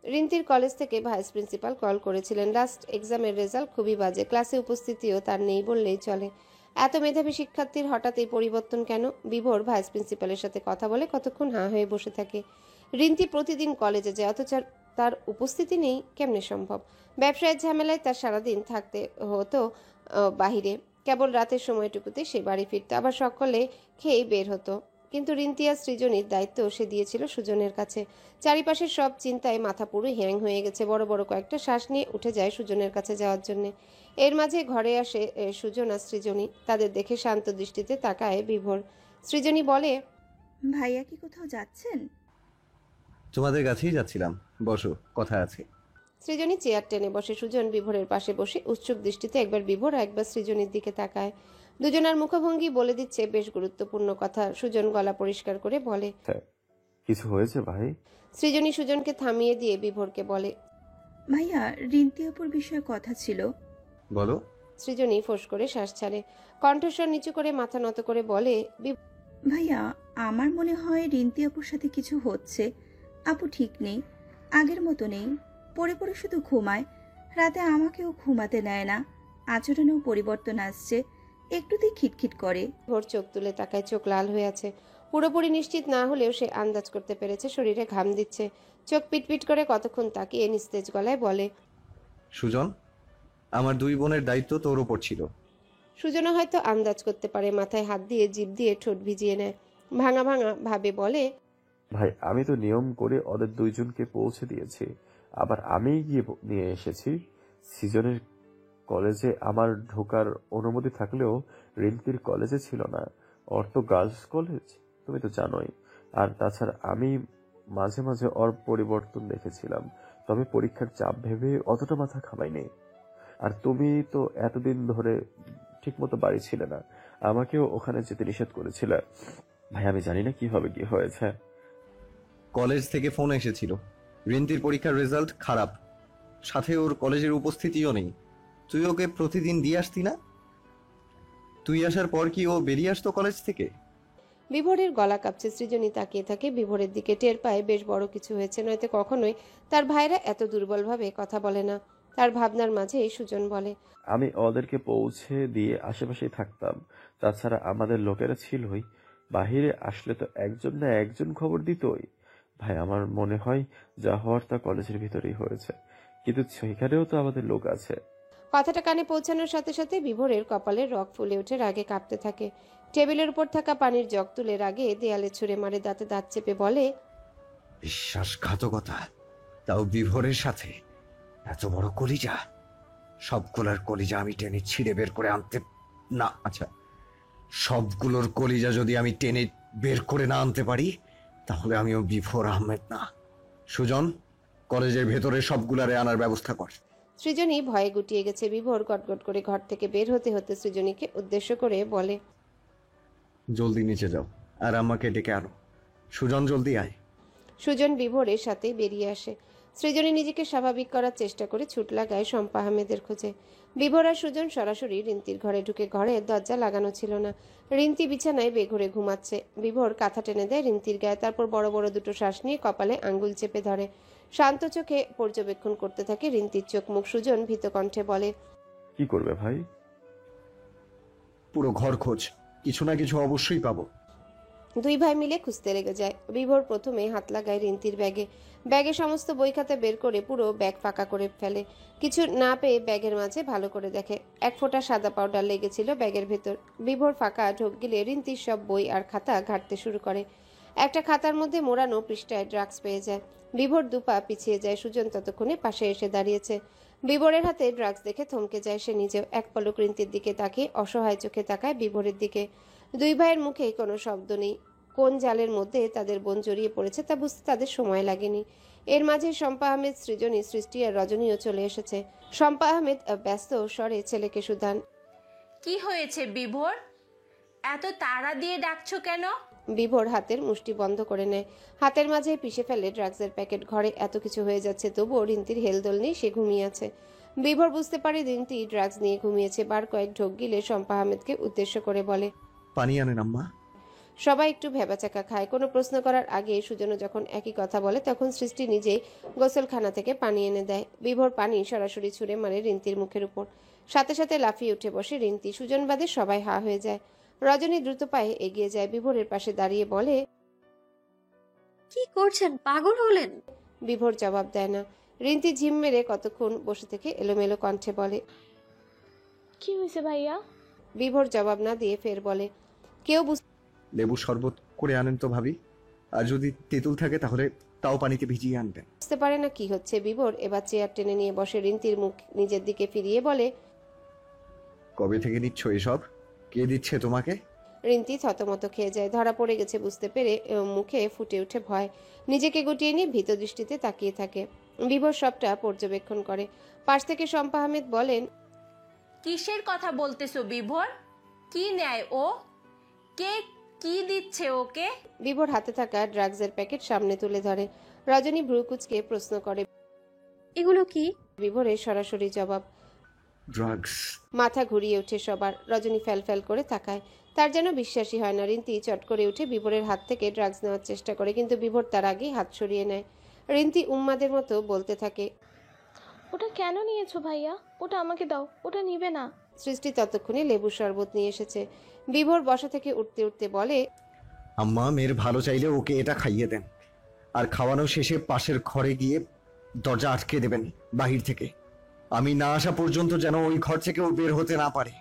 রিন্তির কলেজ থেকে ভাইস প্রিন্সিপাল কল করেছিলেন। লাস্ট এক্সামের রেজাল্ট খুবই বাজে, ক্লাসে উপস্থিতিও তার নেই বললেই চলে। এত মেধাবী শিক্ষার্থীর হঠাৎ এই পরিবর্তন কেন? বিভোর ভাইস প্রিন্সিপালের সাথে কথা বলে কতক্ষণ হাঁ হয়ে বসে থাকে। রিন্তি প্রতিদিন কলেজে যায়, অথচ তার উপস্থিতি নেই কেমনে সম্ভব? ব্যবসায়ের ঝামেলায় তার সারাদিন থাকতে হতো বাহিরে। কেবল রাতের সময়টুকুতে সে বাড়ি ফিরত, আবার সকলে খেয়ে বের হতো। কিন্তু রিন্তি আর সৃজনীর দায়িত্ব সে দিয়েছিল সুজনের কাছে। চারিপাশের সব চিন্তায় মাথা পুরো হ্যাং হয়ে গেছে। বড় বড় কয়েকটা শ্বাস নিয়ে উঠে যায় সুজনের কাছে যাওয়ার জন্য। এর মাঝে ঘরে আসে সুজন আর সৃজনী। তাদের দেখে শান্ত দৃষ্টিতে তাকায় বিভোর। সৃজনী বলে, ভাইয়া কি কোথাও যাচ্ছেন? তোমাদের কাছেই যাচ্ছিলাম, বসো, কথা আছে। সৃজনী চেয়ার টেনে বসে। সুজন বিভোরের পাশে বসে উৎসুক দৃষ্টিতে একবার বিভোর আর একবার সৃজনীর দিকে তাকায়। দুজনার মুখভঙ্গি বলে দিচ্ছে বেশ গুরুত্বপূর্ণ কথা। সুজন গলা পরিষ্কার করে বলে, কিছু হয়েছে ভাই? সৃজনী সুজনকে থামিয়ে দিয়ে বিভোরকে বলে, ভাইয়া, রিন্তি আপুর বিষয়ে কথা ছিল। বলো। সৃজনী ফোঁস করে শ্বাস ছাড়ে, কণ্ঠস্বর নিচু করে মাথা নত করে বলে, ভাইয়া, আমার মনে হয় রিন্তি আপুর সাথে কিছু হচ্ছে। আপু ঠিক নেই, আগের মতো নেই, পড়ে পড়ে শুধু ঘুমায়। রাতে আমাকেও ঘুমাতে নেয় না। আচরণেও পরিবর্তন আসছে, একটুতেই খিটখিট করে। ভোর চোখ তুলে তাকায়, চোখ লাল হয়ে আছে। পুরোপুরি নিশ্চিত না হলেও সে আন্দাজ করতে পেরেছে শরীরে ঘাম দিচ্ছে। চোখ পিটপিট করে কতক্ষণ তাকিয়ে নিস্তেজ গলায় বলে, সুজন, আমার দুই বোনের দায়িত্ব তোর ওপর ছিল। সুজনও হয়তো আন্দাজ করতে পারে, মাথায় হাত দিয়ে জিভ দিয়ে ঠোঁট ভিজিয়ে নেয়। ভাঙা ভাঙা ভাবে বলে, ভাই, আমি তো নিয়ম করে ওদের দুইজনকে পৌঁছে দিয়েছি, আবার আমি গিয়ে নিয়ে এসেছি। সিজনের কলেজে আমার ঢোকার অনুমতি থাকলেও রিন্তির কলেজে ছিল না। ওর তো গার্লস কলেজ, তুমি তো জানোই। আর তাছাড়া আমি মাঝে মাঝে ওর পরিবর্তন দেখেছিলাম, তবে পরীক্ষার চাপ ভেবে অতটা মাথা ঘামাইনি। আর তুমি তো এতদিন ধরে ঠিকমতো বাড়ি ছিলে না, আমাকেও ওখানে যেতে নিষেধ করেছিলে। ভাই, আমি জানি না কিভাবে কি হয়েছে। কলেজ থেকে ফোন এসেছিল, রিন্তির পরীক্ষার রেজাল্ট খারাপ, সাথে ওর কলেজের উপস্থিতিও নেই। তুই ওকে প্রতিদিন দিয়ে আসতি না? তুই আসার পর কি ও বেরিয়ে আসতো কলেজ থেকে? বিভোরের গলা কাঁপছে। সৃজনী তাকিয়ে থাকে বিভোরের দিকে, টের পায় বেশ বড় কিছু হয়েছে, নয়তো কখনোই তার ভাইরা এত দুর্বলভাবে কথা বলে না। তার ভাবনার মাঝে সুজন বলে, আমি ওদেরকে পৌঁছে দিয়ে আশেপাশেই থাকতাম। তাছাড়া আমাদের লোকেরা ছিলই, বাহিরে আসলে তো একজন না একজন খবর দিতই। ভাই, আমার মনে হয় যা হওয়ার তা কলেজের ভিতরেই হয়েছে, কিন্তু সেখানেও তো আমাদের লোক আছে। কথাটা কানে পৌঁছানোর সাথে সাথে বিভোরের কপালের রগ ফুলে ওঠে, রাগে কাঁপতে থাকে। টেবিলের উপর থাকা পানির জগ তুলে রাগে দেয়ালে ছুঁড়ে মারে, দাঁতে দাঁত চেপে বলে, বিশ্বাসঘাতকতা, তাও বিভোরের সাথে! এত বড় কলিজা! সবগুলোর কলিজা আমি টেনে ছিঁড়ে বের করে আনতে না, আচ্ছা, সবগুলোর কলিজা যদি আমি টেনে বের করে না আনতে পারি, তাহলে আমিও বিভোর আহমেদ না। সুজন, কলেজের ভেতরে সবগুলারে আনার ব্যবস্থা কর। সৃজনী ভয়ে গুটিয়ে গেছে। বিভোর গটগট করে ঘর থেকে বের হতে হতে সৃজনীকে উদ্দেশ্য করে বলে, জলদি নিচে যাও আর আমাকে ডেকে আনো। সুজন, জলদি আয়। সুজন বিভোরের সাথে বেরিয়ে আসে। সৃজনী নিজেকে স্বাভাবিক করার চেষ্টা করে ছুট লাগায় শম্পা আহমেদের খোঁজে। বিভোর আর সুজন সরাসরি রিন্তির ঘরে ঢুকে, ঘরের দরজা লাগানো ছিল না। রিন্তি বিছানায় বেঘরে ঘুমাচ্ছে। বিভোর কাঁথা টেনে দেয় রিন্তির গায়ে, তারপর বড় বড় দুটো শ্বাস নিয়ে কপালে আঙ্গুল চেপে ধরে। শান্ত চোখে পর্যবেক্ষণ করতে থাকে রিন্তির চোখ মুখ। সুজন ভীত কণ্ঠে বলে, কি করবে ভাই? পুরো ঘর খোঁজ, কিছু না কিছু অবশ্যই পাবো। দুই ভাই মিলে খুঁজতে লেগে যায়। বিভোর প্রথমে হাত লাগায় রিন্তির ব্যাগে। ব্যাগে সমস্ত বই খাতা বের করে পুরো ব্যাগ ফাঁকা করে ফেলে। কিছু না পেয়ে ব্যাগের মাঝে ভালো করে দেখে, এক ফোঁটা সাদা পাউডার লেগেছিল ব্যাগের ভেতর। বিভোর ফাঁকা ঢোক গিলে রিন্তির সব বই আর খাতা ঘাঁটতে শুরু করে। একটা খাতার মধ্যে মোড়ানো পৃষ্ঠায় ড্রাগস পেয়ে যায়। বিভোর দুপা পিছিয়ে যায়। সুজন ততক্ষণে পাশে এসে দাঁড়িয়েছে। বিভোরের হাতে ড্রাগস দেখে থমকে যায় সে নিজেও। এক পলক রিন্তির দিকে তাকিয়ে অসহায় চোখে তাকায় বিভোরের দিকে। দুই ভাইয়ের মুখে কোনো শব্দ নেই। কোন জালের মধ্যে তাদের বোন জড়িয়ে পড়েছে তা বুঝতে তাদের সময় লাগেনি। এর মাঝে শম্পা আহমেদ, সৃজনী, সৃষ্টি আর রজনীও চলে এসেছে। শম্পা আহমেদ ব্যস্ত স্বরে ছেলেকে শুধান, কি হয়েছে বিভোর? এত তাড়া দিয়ে ডাকছো কেন? বিভোর হাতের মুষ্টি বন্ধ করে নেয়, হাতের মাঝে পিষে ফেলে ড্রাগসের প্যাকেট। ঘরে এত কিছু হয়ে যাচ্ছে তবুও রিন্তির হেলদোল নেই, সে ঘুমিয়ে আছে। বিভোর বুঝতে পারে রিন্তি ড্রাগস নিয়ে ঘুমিয়েছে। বার কয়েক ঢোক গিলে শম্পা আহমেদকে উদ্দেশ্য করে বলে, পানি আনেন আম্মা। সবাই একটু ভেবাচাকা খায়। কোনো প্রশ্ন করার আগে সুজনও যখন একই কথা বলে তখন সৃষ্টি নিজেই গোসলখানা থেকে পানি এনে দেয়। বিভোর পানি সরাসরি ছুঁড়ে মারে রিন্তির মুখের উপর। সাথে সাথে লাফিয়ে উঠে বসে রিন্তি। সুজন বাদে সবাই হা হয়ে যায়। রজনী দ্রুত পায়ে এগিয়ে যায়, বিভোরের পাশে দাঁড়িয়ে বলে, কি করছেন, পাগল হলেন? বিভোর জবাব দেয় না। রিন্তি ঝিম মেরে কতক্ষণ বসে থেকে এলোমেলো কণ্ঠে বলে, কি হয়েছে ভাইয়া? বিভোর জবাব না দিয়ে ফের বলে, কেউ লেবু শরবত করে আনেন তো ভাবি, আর যদি তেঁতুল থাকে তাহলে তাও পানিতে ভিজিয়ে আনবেন। বুঝতে পারে না কি হচ্ছে। বিভোর এবার চেয়ার টেনে নিয়ে বসে রিন্তির মুখ নিজের দিকে ফিরিয়ে বলে, কবে থেকে নিচ্ছ এসব? কে দিচ্ছে তোমাকে? রিন্তি থতমত খেয়ে যায়। ধরা পড়ে গেছে বুঝতে পেরে মুখে ফুটে ওঠে ভয়। নিজেকে গুটিয়ে নিয়ে ভীত দৃষ্টিতে তাকিয়ে থাকে। বিভোর সবটা পর্যবেক্ষণ করে। পাশ থেকে শম্পা আহমেদ বলেন, কিসের কথা বলতেছো বিভোর? কি নেয় ও? কে কি দিচ্ছে ওকে? বিভোর হাতে থাকা ড্রাগসের প্যাকেট সামনে তুলে ধরে। রজনী ভ্রুকুচকে প্রশ্ন করে, এগুলো কি? বিভোরের সরাসরি জবাব, ড্রাগস। মাথা ঘুরিয়ে ওঠে সবার। রজনী ফ্যাল করে তাকায়। তার যেন বিশ্বাসই হয় না। রিন্তি চট করে উঠে বিভোরের হাত থেকে ড্রাগস নেওয়ার চেষ্টা করে, কিন্তু বিভোর তার আগেই হাত সরিয়ে নেয়। রিন্তি উম্মাদের মতো বলতে থাকে, ওটা কেন নিয়েছো ভাইয়া? ওটা আমাকে দাও, ওটা নিবে না। সৃষ্টি ততক্ষণে লেবুর শরবত নিয়ে এসেছে। বিভোর বসা থেকে উঠতে উঠতে বলে, আম্মা, মেয়ের ভালো চাইলে ওকে এটা খাইয়ে দেন, আর খাওয়ানো শেষে পাশের ঘরে গিয়ে দরজা আটকে দেবেন বাহির থেকে। আমি না আসা পর্যন্ত যেন ওই ঘর থেকে ও বের হতে না পারে।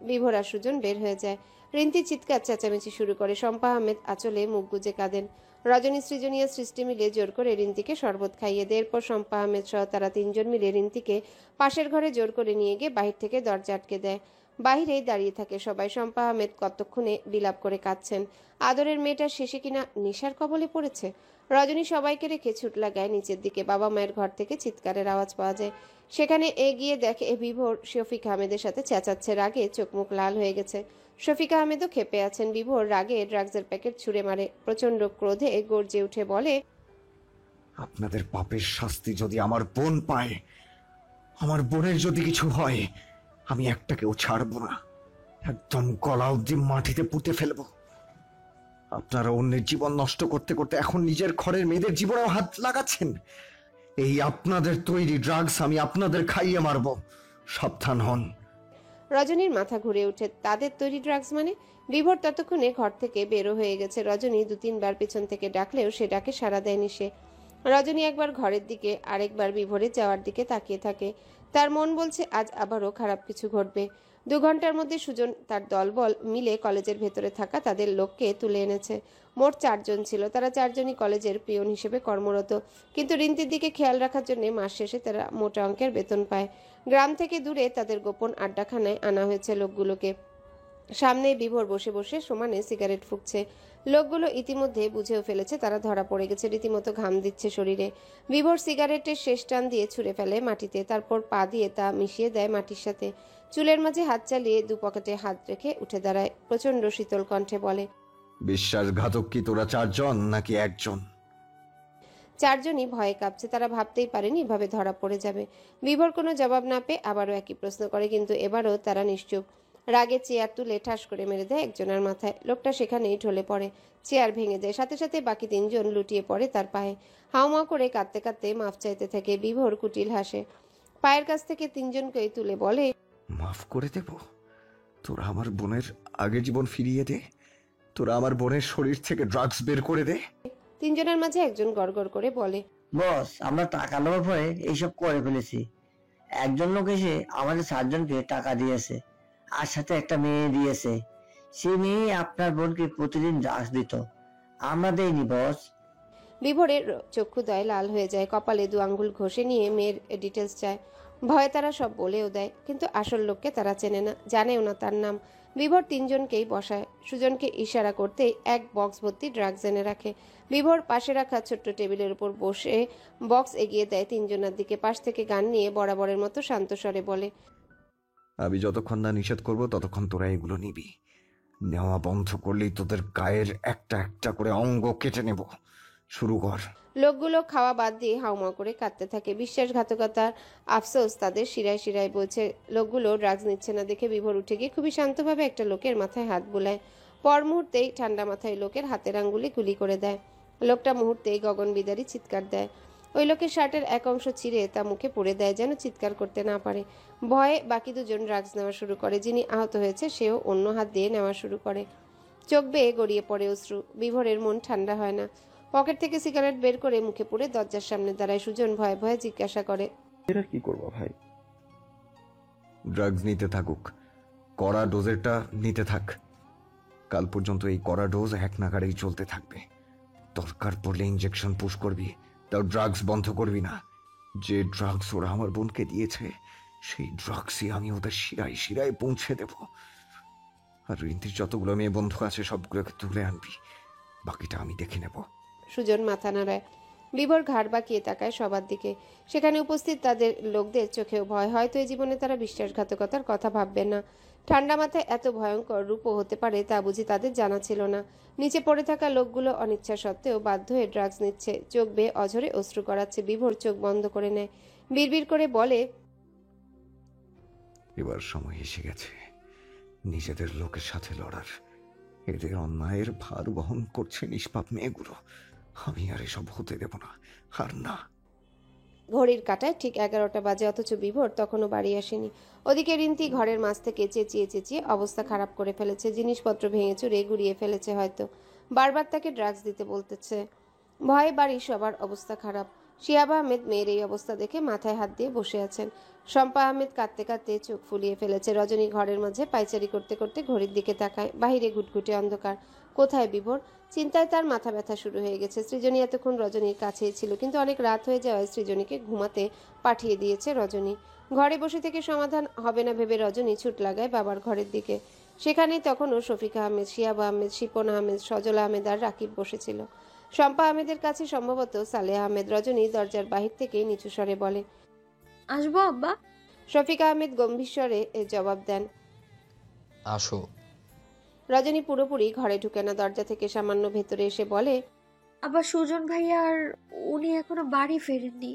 বিভোর আর সুজন বের হয়ে যায়। রিন্তি চিৎকার চেঁচামেচি শুরু করে। শম্পা আহমেদ আঁচলে মুখ গুজে কাঁদেন। রজনী, সৃজনীয় সৃষ্টি মিলে জোর করে রিন্তিকে শরবত খাইয়ে দেয়। এরপর শম্পা আহমেদ সহ তারা তিনজন মিলে রিন্তিকে পাশের ঘরে জোর করে নিয়ে গিয়ে বাহির থেকে দরজা আটকে দেয়। বাহিরেই দাঁড়িয়ে থাকে সবাই। শম্পা আহমেদ কতক্ষণে বিলাপ করে কাঁদছেন। আদরের মেয়েটার শেষে কিনা নেশার কবলে পড়েছে। রজনী সবাইকে রেখে ছুট লাগায় নিচের দিকে। বাবা মায়ের ঘর থেকে চিৎকারের আওয়াজ পাওয়া যায়। সেখানে এগিয়ে দেখে বিভোর শফিক আহমেদের সাথে চেঁচাচ্ছে। রাগে চোখ মুখ লাল হয়ে গেছে। শফিক আহমেদও ক্ষেপে আছেন। বিভোর রাগে ড্রাগসের প্যাকেট ছুঁড়ে মারে। প্রচন্ড ক্রোধে গর্জে উঠে বলে, আপনাদের পাপের শাস্তি যদি আমার বোন পায়, আমার বোনের যদি কিছু হয়, আমি একটাকেও ছাড়বো না। একদম গলা অব্দি মাটিতে পুঁতে ফেলবো। আপনারা অন্যের জীবন নষ্ট করতে করতে এখন নিজের ঘরের মেয়েদের জীবনেও হাত লাগাচ্ছেন। এই আপনাদের তৈরি ড্রাগস আমি আপনাদের খাইয়ে মারবো। সাবধান হন। রজনীর মাথা ঘুরে ওঠে। তাদের তৈরি ড্রাগস মানে? বিভোর ততক্ষণে ঘর থেকে বেরো হয়ে গেছে। রজনী 2-3 বার পেছন থেকে ডাকলেও সে ডাকে সাড়া দেয়নি সে। রজনী একবার ঘরের দিকে, আরেকবার বিভোরের যাওয়ার দিকে তাকিয়ে থাকে। তার মন বলছে আজ আবারও খারাপ কিছু ঘটবে। 2 ঘন্টার মধ্যে সুজন তার দলবল মিলে কলেজের ভেতরে থাকা তাদের লোককে তুলে এনেছে। মোট 4 জন ছিল। তারা 4 জনই কলেজের পিয়ন হিসেবে কর্মরত। কিন্তু রিন্তির দিকে খেয়াল রাখার জন্য মাস শেষে তারা মোটা অঙ্কের বেতন পায়। গ্রাম থেকে দূরে তাদের গোপন আড্ডাখানায় আনা হয়েছে লোকগুলোকে। সামনে বিভোর বসে বসে সমানে সিগারেট ফুঁকছে। লোকগুলো ইতিমধ্যে বুঝেও ফেলেছে তারা ধরা পড়ে গেছে। রীতিমতো ঘাম দিচ্ছে শরীরে। বিভোর সিগারেটের শেষ টান দিয়ে ছুঁড়ে ফেলে মাটিতে। তারপর পা দিয়ে তা মিশিয়ে দেয় মাটির সাথে। চুলের মাঝে হাত চালিয়ে 2 পকেটে হাত রেখে উঠে দাঁড়ায়। প্রচন্ড শীতল কণ্ঠে বলে, বিশ্বাসঘাতক কি তোরা 4 জন নাকি 1 জন? 4 জনই ভয়ে কাঁপছে। তারা ভাবতেই পারেনি এভাবে ধরা পড়ে যাবে। বিভোর কোনো জবাব না পেয়ে আবারও একই প্রশ্ন করে, কিন্তু এবারও তারা নিশ্চুপ। রাগে চেয়ার তুলে ঠাস করে মেরে দেয় একজনের মাথায়। লোকটা সেখানেই ঢলে পড়ে। চেয়ার ভেঙে যায়। সাথে সাথে বাকি 3 জন লুটিয়ে পড়ে তার পায়ে। হাউমাউ করে কাঁদতে কাঁদতে মাফ চাইতে থাকে। বিভোর কুটিল হাসে। পায়ের কাছ থেকে 3 জনকেই তুলে বলে, মাফ করে দেব? তোরা আমার বোনের আগের জীবন ফিরিয়ে দে। তোরা আমার বোনের শরীর থেকে ড্রাগস বের করে দে। 3 জনের মাঝে একজন গড়গড় করে বলে, বস, আমরা টাকা নেওয়ার পরে এইসব করে ফেলেছি। একজন লোক এসে আমাদের 4 জনকে টাকা দিয়েছে, আর সাথে একটা মেয়ে দিয়েছে। সেই মেয়ে আপনার বোনকে প্রতিদিন ড্রাগস দিত, আমরা দেইনি বস। বিভোরের চক্ষুদয় লাল হয়ে যায়। কপালে 2 আঙ্গুল ঘষে নিয়ে মেয়ের ডিটেলস চায়। ভয়ে তারা সব বলেও দেয়, কিন্তু আসল লোককে তারা চেনে না, জানেও না তার নাম। বিভোর 3 জনকেই বসায়। সুজনকে ইশারা করতেই এক বক্স ভর্তি ড্রাগস এনে রাখে। বিভোর পাশে রাখা ছোট্ট টেবিলের উপর বসে বক্স এগিয়ে দেয় 3 জনের দিকে। পাশ থেকে গান নিয়ে বরাবরের মতো শান্ত স্বরে বলে, আমি যতক্ষণ না নিষেধ করব ততক্ষণ তোরা এগুলো নিবি। নেওয়া বন্ধ করলেই তোদের গায়ের একটা একটা করে অঙ্গ কেটে নেব। শুরু কর। লোকগুলো খাওয়া বাদ দিয়ে হাউমাউ করে কাঁদতে থাকে। বিশ্বাসঘাতকতার আফসোস তাদের শিরায় শিরায় বলছে। লোকগুলো ড্রাগস নিচ্ছে না দেখে বিভোর উঠে গিয়ে খুবই শান্তভাবে একটা লোকের মাথায় হাত বুলায়। পর মুহূর্তেই ঠান্ডা মাথায় লোকের হাতের আঙ্গুলি গুলি করে দেয়। লোকটা মুহূর্তেই গগনবিদারী চিৎকার দেয়। ওই লোকের শার্টের এক অংশ ছিঁড়ে তা মুখে পুড়ে দেয় যেন চিৎকার করতে না পারে। ভয়ে বাকি দুজন ড্রাগস নেওয়া শুরু করে। যিনি আহত হয়েছে সেও অন্য হাত দিয়ে নেওয়া শুরু করে। চোখ বেয়ে গড়িয়ে পড়ে অশ্রু। বিভোরের মন ঠান্ডা হয় না। পকেট থেকে সিগারেট বের করে মুখে পুড়ে দরজার সামনে দাঁড়ায়। সুজন ভয়ে ভয়ে জিজ্ঞাসা করে, এরা কি করবো ভাই? ড্রাগস নিতে থাকুক, কড়া ডোজেরটা নিতে থাক। কাল পর্যন্ত এই কড়া ডোজ এক নাগাড়েই চলতে থাকবে। দরকার পড়লে ইঞ্জেকশন পুশ করবি, তাও ড্রাগস বন্ধ করবি না। যে ড্রাগস ওরা আমার বোনকে দিয়েছে সেই ড্রাগসই আমি ওদের শিরায় শিরায় পৌঁছে দেব। আর রিন্তির যতগুলো মেয়ে বন্ধু আছে সবগুলোকে তুলে আনবি, বাকিটা আমি দেখে নেব। সুজন মাথা নাড়ায়। বিভোর ঘাড় বাঁকিয়ে তাকায় সবার দিকে। সেখানে উপস্থিত তাদের লোকদের চোখেও ভয়। হয়তো এই জীবনে তারা বিশ্বাসঘাতকতার কথা ভাববে না। ঠান্ডা মাথায় এত ভয়ঙ্কর রূপও হতে পারে তা বুঝি তাদের জানা ছিল না। নিচে পড়ে থাকা লোকগুলো অনিচ্ছা সত্ত্বেও বাধ্য হয়ে ড্রাগস নিচ্ছে। চোখ বেয়ে অঝরে অশ্রু গড়াচ্ছে। বিভোর চোখ বন্ধ করে নেয়। বিড়বিড় করে বলে, এবার সময় এসে গেছে নিজেদের লোকের সাথে লড়ার। এদের অন্যায়ের ভার বহন করছে নিষ্পাপ মেয়েগুলো। আমি আর এসব হতে দেব না। আর না। ঘড়ির কাঁটায় ঠিক 11টা বাজে, অথচ বিভোর তখনও বাড়ি আসেনি। ওদিকে রিন্তি ঘরের মাঝ থেকে চেঁচিয়ে চেঁচিয়ে অবস্থা খারাপ করে ফেলেছে। জিনিসপত্র ভেঙে চুরে গুড়িয়ে ফেলেছে হয়তো। বারবার তাকে ড্রাগস দিতে বলতেছে। ভয়ে বাড়ির সবার অবস্থা খারাপ। শিহাব আহমেদ মেয়ের এই অবস্থা দেখে মাথায় হাত দিয়ে বসে আছেন। শম্পা আহমেদ কাঁদতে কাঁদতে চোখ ফুলিয়ে ফেলেছে। রজনী ঘরের মাঝে পায়চারি করতে করতে ঘড়ির দিকে তাকায়। বাহিরে ঘুটঘুটে অন্ধকার। কোথায় বিভোর? চিন্তায় তার মাথা ব্যথা শুরু হয়ে গেছে। সৃজনী এতক্ষণ রজনীর কাছেই ছিল, কিন্তু অনেক রাত হয়ে যাওয়ায় সৃজনীকে ঘুমাতে পাঠিয়ে দিয়েছে রজনী। ঘরে বসে থেকে সমাধান হবে না ভেবে রজনী ছুট লাগায় বাবার ঘরের দিকে। সেখানেই তখনও শফিক আহমেদ, শিহাব আহমেদ, শিপন আহমেদ, সজল আহমেদ আর রাকিব বসেছিল। শম্পা আহমেদের কাছে সম্ভবত সালেহ আহমেদ। রজনী দরজার বাহির থেকে নিচু স্বরে বলে, আসবো আব্বা? শফিক আহমেদ গম্ভীর স্বরে জবাব দেন, আসো। রজনী পুরোপুরি ঘরে ঢুকে না। দরজা থেকে সামান্য ভেতরে এসে বলে, আবার সুজন ভাইয়া আর উনি এখনো বাড়ি ফেরেননি।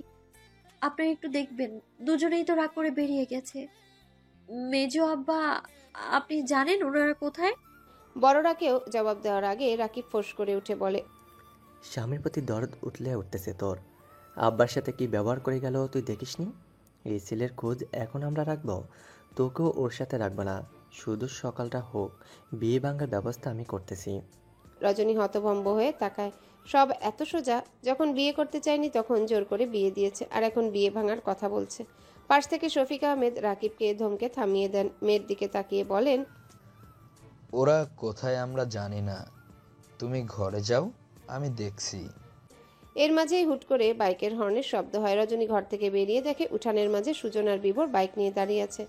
আপনি একটু দেখবেন, দুজনেই তো রাগ করে বেরিয়ে গেছে। মেজো আব্বা, আপনি জানেন ওনারা কোথায়? বড়রাকেও জবাব দেওয়ার আগে রাকিব ফোঁস করে উঠে বলে, স্বামীর প্রতি দরদ উঠতেছে তোর। আব্বার সাথে কি ব্যবহার করে গেল তুই দেখিসনি? এই ছেলের খোঁজ এখন আমরা রাখবো, তোকেও ওর সাথে রাখবো না। শুধু সকালটা হোক, বিয়ে ভাঙার ব্যবস্থা আমি করতেছি। রজনী হতভম্ব হয়ে তাকায়। সব এত সোজা? যখন বিয়ে করতে চায়নি তখন জোর করে বিয়ে দিয়েছে, আর এখন বিয়ে ভাঙার কথা বলছে। পাশ থেকে শফিক আহমেদ রাকিবকে ধমকে থামিয়ে দেন। মেয়ের দিকে তাকিয়ে বলেন, ওরা কোথায় আমরা জানি না, তুমি ঘরে যাও, আমি দেখছি। এর মাঝেই হুট করে বাইকের হর্নের শব্দ হয়। রজনী ঘর থেকে বেরিয়ে দেখে উঠানের মাঝে সুজন আর বিভোর বাইক নিয়ে দাঁড়িয়ে আছে।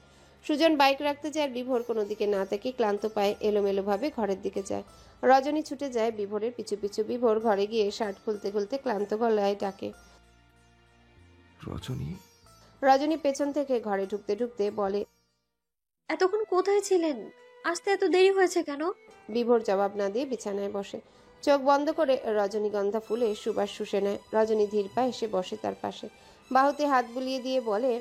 সুজন বাইক রাখতে যায় আর বিভোর কোনো দিকে না তাকিয়ে ক্লান্ত পায়ে এলোমেলোভাবে ঘরের দিকে যায়। রজনী ছুটে যায় বিভোরের পিছু পিছু। বিভোর ঘরে গিয়ে শার্ট খুলতে খুলতে ক্লান্ত গলায় ডাকে, রজনী। রজনী পেছন থেকে ঘরে ঢুকতে ঢুকতে বলে, এতক্ষণ কোথায় ছিলেন? আসতে এত দেরি হয়েছে কেন? বিভোর জবাব না দিয়ে বিছানায় বসে। চোখ বন্ধ করে রজনীগন্ধা ফুলে সুবাস শুষে নেয়। রজনী ধীর পায়ে এসে বসে তার পাশে। বাহুতে হাত বুলিয়ে দিয়ে বলে,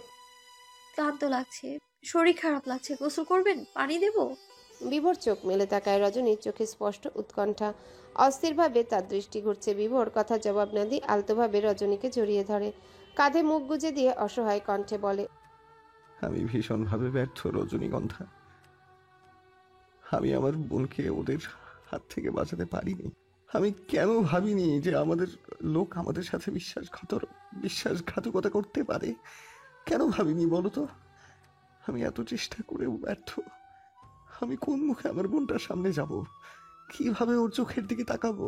ক্লান্ত লাগছে, শরীর খারাপ লাগছে, গোসল করবেন? পানি দেব? বিভোর চোখ মেলে তাকায়। রজনীর চোখে স্পষ্ট উৎকণ্ঠা। অস্থিরভাবে তার দৃষ্টি ঘুরছে। বিভোর কথা জবাব না দিয়ে আলতোভাবে রজনীকে জড়িয়ে ধরে। কাঁধে মুখ গুজে দিয়ে অসহায় কণ্ঠে বলে, আমি ভীষণভাবে ব্যর্থ রজনীগন্ধা। আমি আমার বোনকে ওদের হাত থেকে বাঁচাতে পারিনি। আমি কেন ভাবিনি যে আমাদের লোক আমাদের সাথে বিশ্বাসঘাতকতা করতে পারে? কেন ভাবিনি বলো তো? আমি এত চেষ্টা করেও ব্যর্থ। আমি কোন মুখে আমার বোনটার সামনে যাব? কিভাবে ওর চোখের দিকে তাকাবো?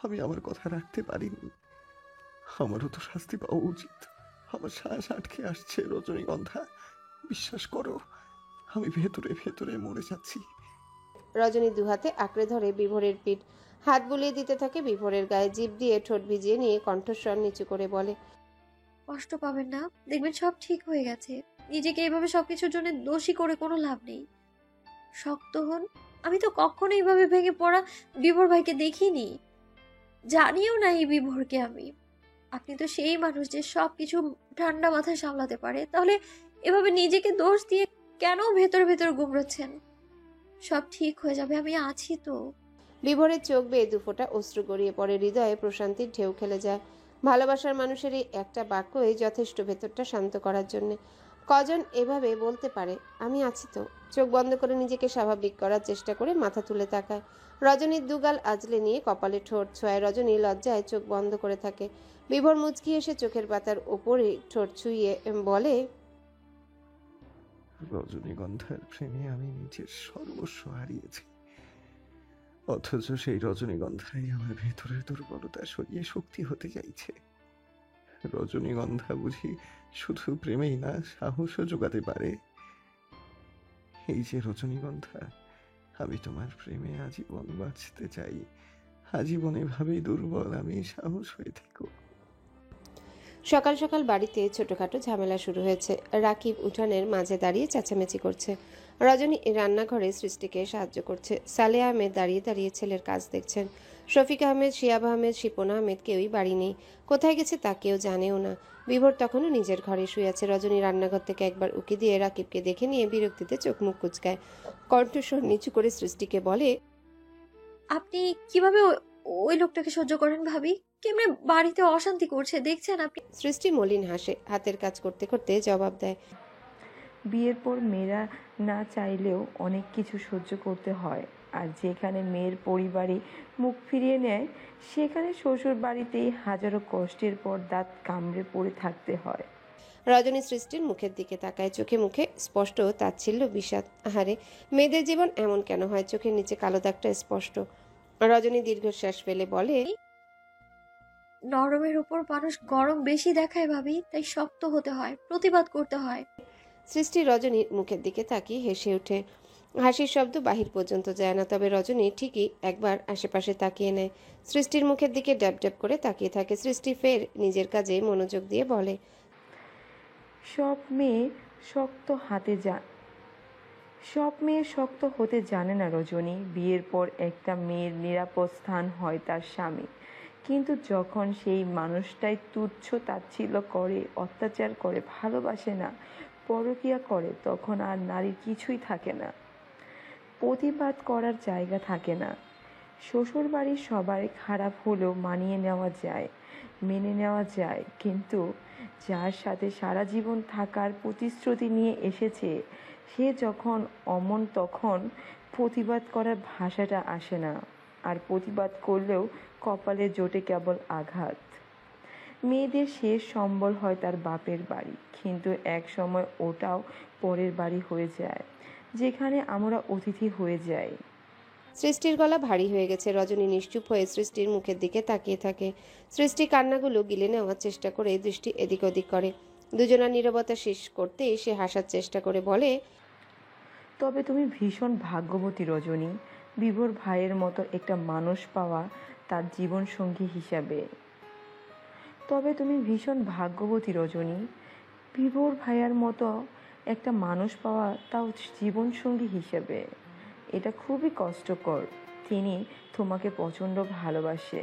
আমি আমার কথা রাখতে পারিনি। আমারও তো শাস্তি পাওয়া উচিত। আমার শ্বাস আটকে আসছে রজনীগন্ধা। বিশ্বাস করো, আমি ভেতরে ভেতরে মরে যাচ্ছি। রজনী দুহাতে আঁকড়ে ধরে বিভোরের পিঠ। হাত বুলিয়ে দিতে থাকে বিভোরের গায়ে। জিভ দিয়ে ঠোঁট ভিজিয়ে নিয়ে কণ্ঠস্বর নিচু করে বলে, কষ্ট পাবেন না, দেখবেন সব ঠিক হয়ে গেছে। নিজেকে এভাবে সবকিছুর জন্য দোষী করে কোনো লাভ নেই। শক্ত হন। আমি তো কখনো এইভাবে ভেঙে পড়া বিভোর ভাইকে দেখিনি। জানিও না এই বিভোরকে আমি। আপনি তো সেই মানুষ যে সব কিছু ঠান্ডা মাথায় সামলাতে পারে, তাহলে এভাবে নিজেকে দোষ দিয়ে কেন ভেতর ভেতর গুমড়োচ্ছেন? সব ঠিক হয়ে যাবে, আমি আছি তো। বিভোরের চোখ বেয়ে দুফোঁটা অশ্রু গড়িয়ে পড়ে, হৃদয়ে প্রশান্তির ঢেউ খেলে যায়। ভালোবাসার মানুষের এই একটা বাক্যই যথেষ্ট ভেতরটা শান্ত করার জন্যে। কজন এভাবে বলতে পারে আমি আছি তো? চোখ বন্ধ করে নিজেকে স্বাভাবিক করার চেষ্টা করে মাথা তুলে তাকায়। রজনীর দুগাল আজলে নিয়ে কপালে ঠোঁট ছোঁয়ায়। রজনী লজ্জায় চোখ বন্ধ করে থাকে। বিভোর মুচকি এসে চোখের পাতার ওপরে ঠোঁট ছুঁয়ে বলে, রজনীগন্ধার প্রেমে আমি নিজের সর্বস্ব হারিয়েছি, অথচ সেই রজনীগন্ধাই আমার ভেতরের দুর্বলতা সরিয়ে শক্তি হতে চাইছে। রজনীগন্ধা বুঝি শুধু প্রেমেই না, সাহসও জোগাতে পারে। এই যে রজনীগন্ধা, আমি তোমার প্রেমে আজীবন বাঁচতে চাই। আজীবন এভাবেই দুর্বল আমি, সাহস হয়ে থেকো। সকাল সকাল বাড়িতে ছোটখাটো ঝামেলা শুরু হয়েছে। রাকিব উঠানের মাঝে দাঁড়িয়ে চেঁচামেচি করছে। রজনী রান্নাঘরে সৃষ্টিকে সাহায্য করছে। সালে আহমেদ দাঁড়িয়ে দাঁড়িয়ে ছেলের কাজ দেখছেন। শফিক আহমেদ, শিয়াব আহমেদ, শিপন আহমেদ কেউই বাড়ি নেই। কোথায় গেছে তা কেউ জানেও না। বিভোর তখনও নিজের ঘরে শুয়ে আছে। রজনী রান্নাঘর থেকে একবার উকি দিয়ে রাকিবকে দেখে নিয়ে বিরক্তিতে চোখ মুখ কুচকায়। কণ্ঠস্বর নিচু করে সৃষ্টিকে বলে, আপনি কিভাবে ওই লোকটাকে সহ্য করেন ভাবি? কেমনে বাড়িতে অশান্তি করছে দেখছেন আপনি? সৃষ্টি মলিন হাসে, হাতের কাজ করতে করতে জবাব দেয়, বিয়ের পর মেয়েরা না চাইলেও অনেক কিছু সহ্য করতে হয়। আর যেখানে মেয়ের পরিবারই মুখ ফিরিয়ে নেয়, সেখানে শ্বশুর বাড়িতেই হাজারো কষ্টের পর দাঁত কামড়ে পড়ে থাকতে হয়। রজনী সৃষ্টির মুখের দিকে তাকায়। চোখে মুখে স্পষ্ট তাচ্ছিল্য, বিষাদ। আহারে, মেয়েদের জীবন এমন কেন হয়? চোখের নিচে কালো দাগটা স্পষ্ট। রজনী দীর্ঘশ্বাস ফেলে বলে, নরমের উপর মানুষ গরম বেশি দেখায় ভাবি, তাই শক্ত হতে হয়, প্রতিবাদ করতে হয়। সৃষ্টি রজনীর মুখের দিকে তাকিয়ে হেসে ওঠে। হাসির শব্দ বাহির পর্যন্ত যায় না, তবে রজনী ঠিকই একবার আশেপাশে তাকিয়ে নেয়। সৃষ্টির মুখের দিকে ড্যাব ড্যাব করে তাকিয়ে থাকে। সৃষ্টি ফের নিজের কাজে মনোযোগ দিয়ে বলে, সব মেয়ে শক্ত হতে জানে না রজনী। বিয়ের পর একটা মেয়ের নিরাপদ স্থান হয় তার স্বামী, কিন্তু যখন সেই মানুষটাই তুচ্ছ তাচ্ছিল্য করে, অত্যাচার করে, ভালোবাসে না, পরকীয়া করে, তখন আর নারীর কিছুই থাকে না, প্রতিবাদ করার জায়গা থাকে না। শ্বশুর বাড়ির সবাই খারাপ হলেও মানিয়ে নেওয়া যায়, মেনে নেওয়া যায়, কিন্তু যার সাথে সারা জীবন থাকার প্রতিশ্রুতি নিয়ে এসেছে, সে যখন অমন, তখন প্রতিবাদ করার ভাষাটা আসে না। আর প্রতিবাদ করলেও কপালে জোটে কেবল আঘাত। মেয়েদের শেষ সম্বল হয় তার বাপের বাড়ি, কিন্তু এক সময় ওটাও পরের বাড়ি হয়ে যায়, যেখানে আমরা অতিথি হয়ে যাই। সৃষ্টির গলা ভারী হয়ে গেছে। রজনী নিশ্চুপ হয়ে সৃষ্টির মুখের দিকে তাকিয়ে থাকে। সৃষ্টি কান্নাগুলো গিলে নেওয়ার চেষ্টা করে দৃষ্টি এদিক ওদিক করে। দুজনার নীরবতা শেষ করতে সে হাসার চেষ্টা করে বলে, তবে তুমি ভীষণ ভাগ্যবতী রজনী, বিভোর ভাইয়ের মতো একটা মানুষ পাওয়া তার জীবন সঙ্গী হিসাবে। তবে তুমি ভীষণ ভাগ্যবতী রজনী, বিভোর ভাইয়ার মতো একটা মানুষ পাওয়া, তাও জীবন সঙ্গী হিসেবে। এটা খুবই কষ্টকর। তিনি তোমাকে প্রচণ্ড ভালোবাসে।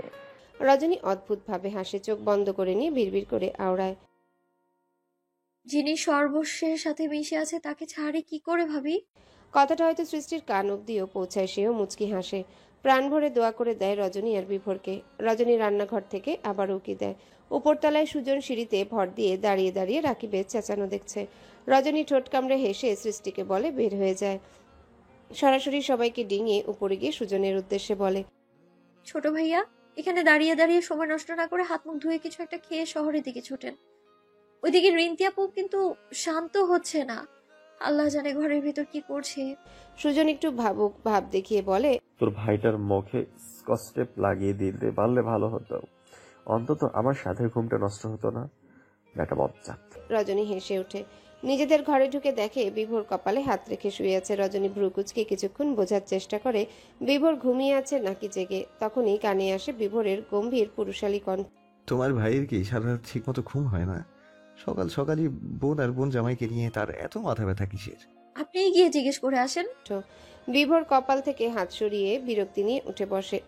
রজনী অদ্ভুতভাবে হাসে, চোখ বন্ধ করে নিয়ে বিড়বিড় করে আওড়ায়, যিনি সর্বস্বের সাথে মিশে আছে তাকে ছাড়ি কি করে ভাবি? কথাটা হয়তো সৃষ্টির কান অব্দিও পৌঁছায়। সেও মুচকি হাসে, প্রাণ ভরে দোয়া করে দেয় রজনী আর বিভোরকে। রজনী রান্নাঘর থেকে আবার উকি দেয়। উপরতলায় সুজন সিঁড়িতে ভর দিয়ে দাঁড়িয়ে দাঁড়িয়ে রাকিবের চেঁচানো দেখছে। রজনী ঠোঁট কামড়ে হেসে সৃষ্টিকে বলে বের হয়ে যায়। সরাসরি সবাইকে ডিঙিয়ে উপরে গিয়ে সুজনের উদ্দেশ্যে বলে, ছোট ভাইয়া, এখানে দাঁড়িয়ে দাঁড়িয়ে সময় নষ্ট না করে হাত মুখ ধুয়ে কিছু একটা খেয়ে শহরের দিকে ছুটেন। ওইদিকে রিন্তি আপু কিন্তু শান্ত হচ্ছে না, আল্লাহ জানে ঘরের ভিতর কি করছে। সুজন একটু ভাবুক ভাব দেখিয়ে বলে, তোর ভাইটার মুখে স্কচটেপ লাগিয়ে দিতে পারলে ভালো হতো, অন্তত আমার সাথে ঘুমটা নষ্ট হতো না। একটা বজ্জাত। রজনী হেসে ওঠে। নিজেদের ঘরে ঢুকে দেখে বিভোর কপালে হাত রেখে শুয়ে আছে। রজনী ভ্রুকুচকে কিছুক্ষণ বোঝার চেষ্টা করে বিভোর ঘুমিয়ে আছে নাকি জেগে। তখনই কানে আসে বিভোরের গম্ভীর পুরুষালী কণ্ঠ, তোমার ভাইয়ের কি সারা রাত ঠিক মতো ঘুম হয় না? সকাল সকালই বোন আর বোন জামাইকে নিয়ে তার এত মাথা ব্যথা কিসের? আপনি গিয়ে জিজ্ঞেস করে আসেন। বিভোর কপাল থেকে হাত সরিয়ে বিরক্তি নিয়ে উঠে বসে।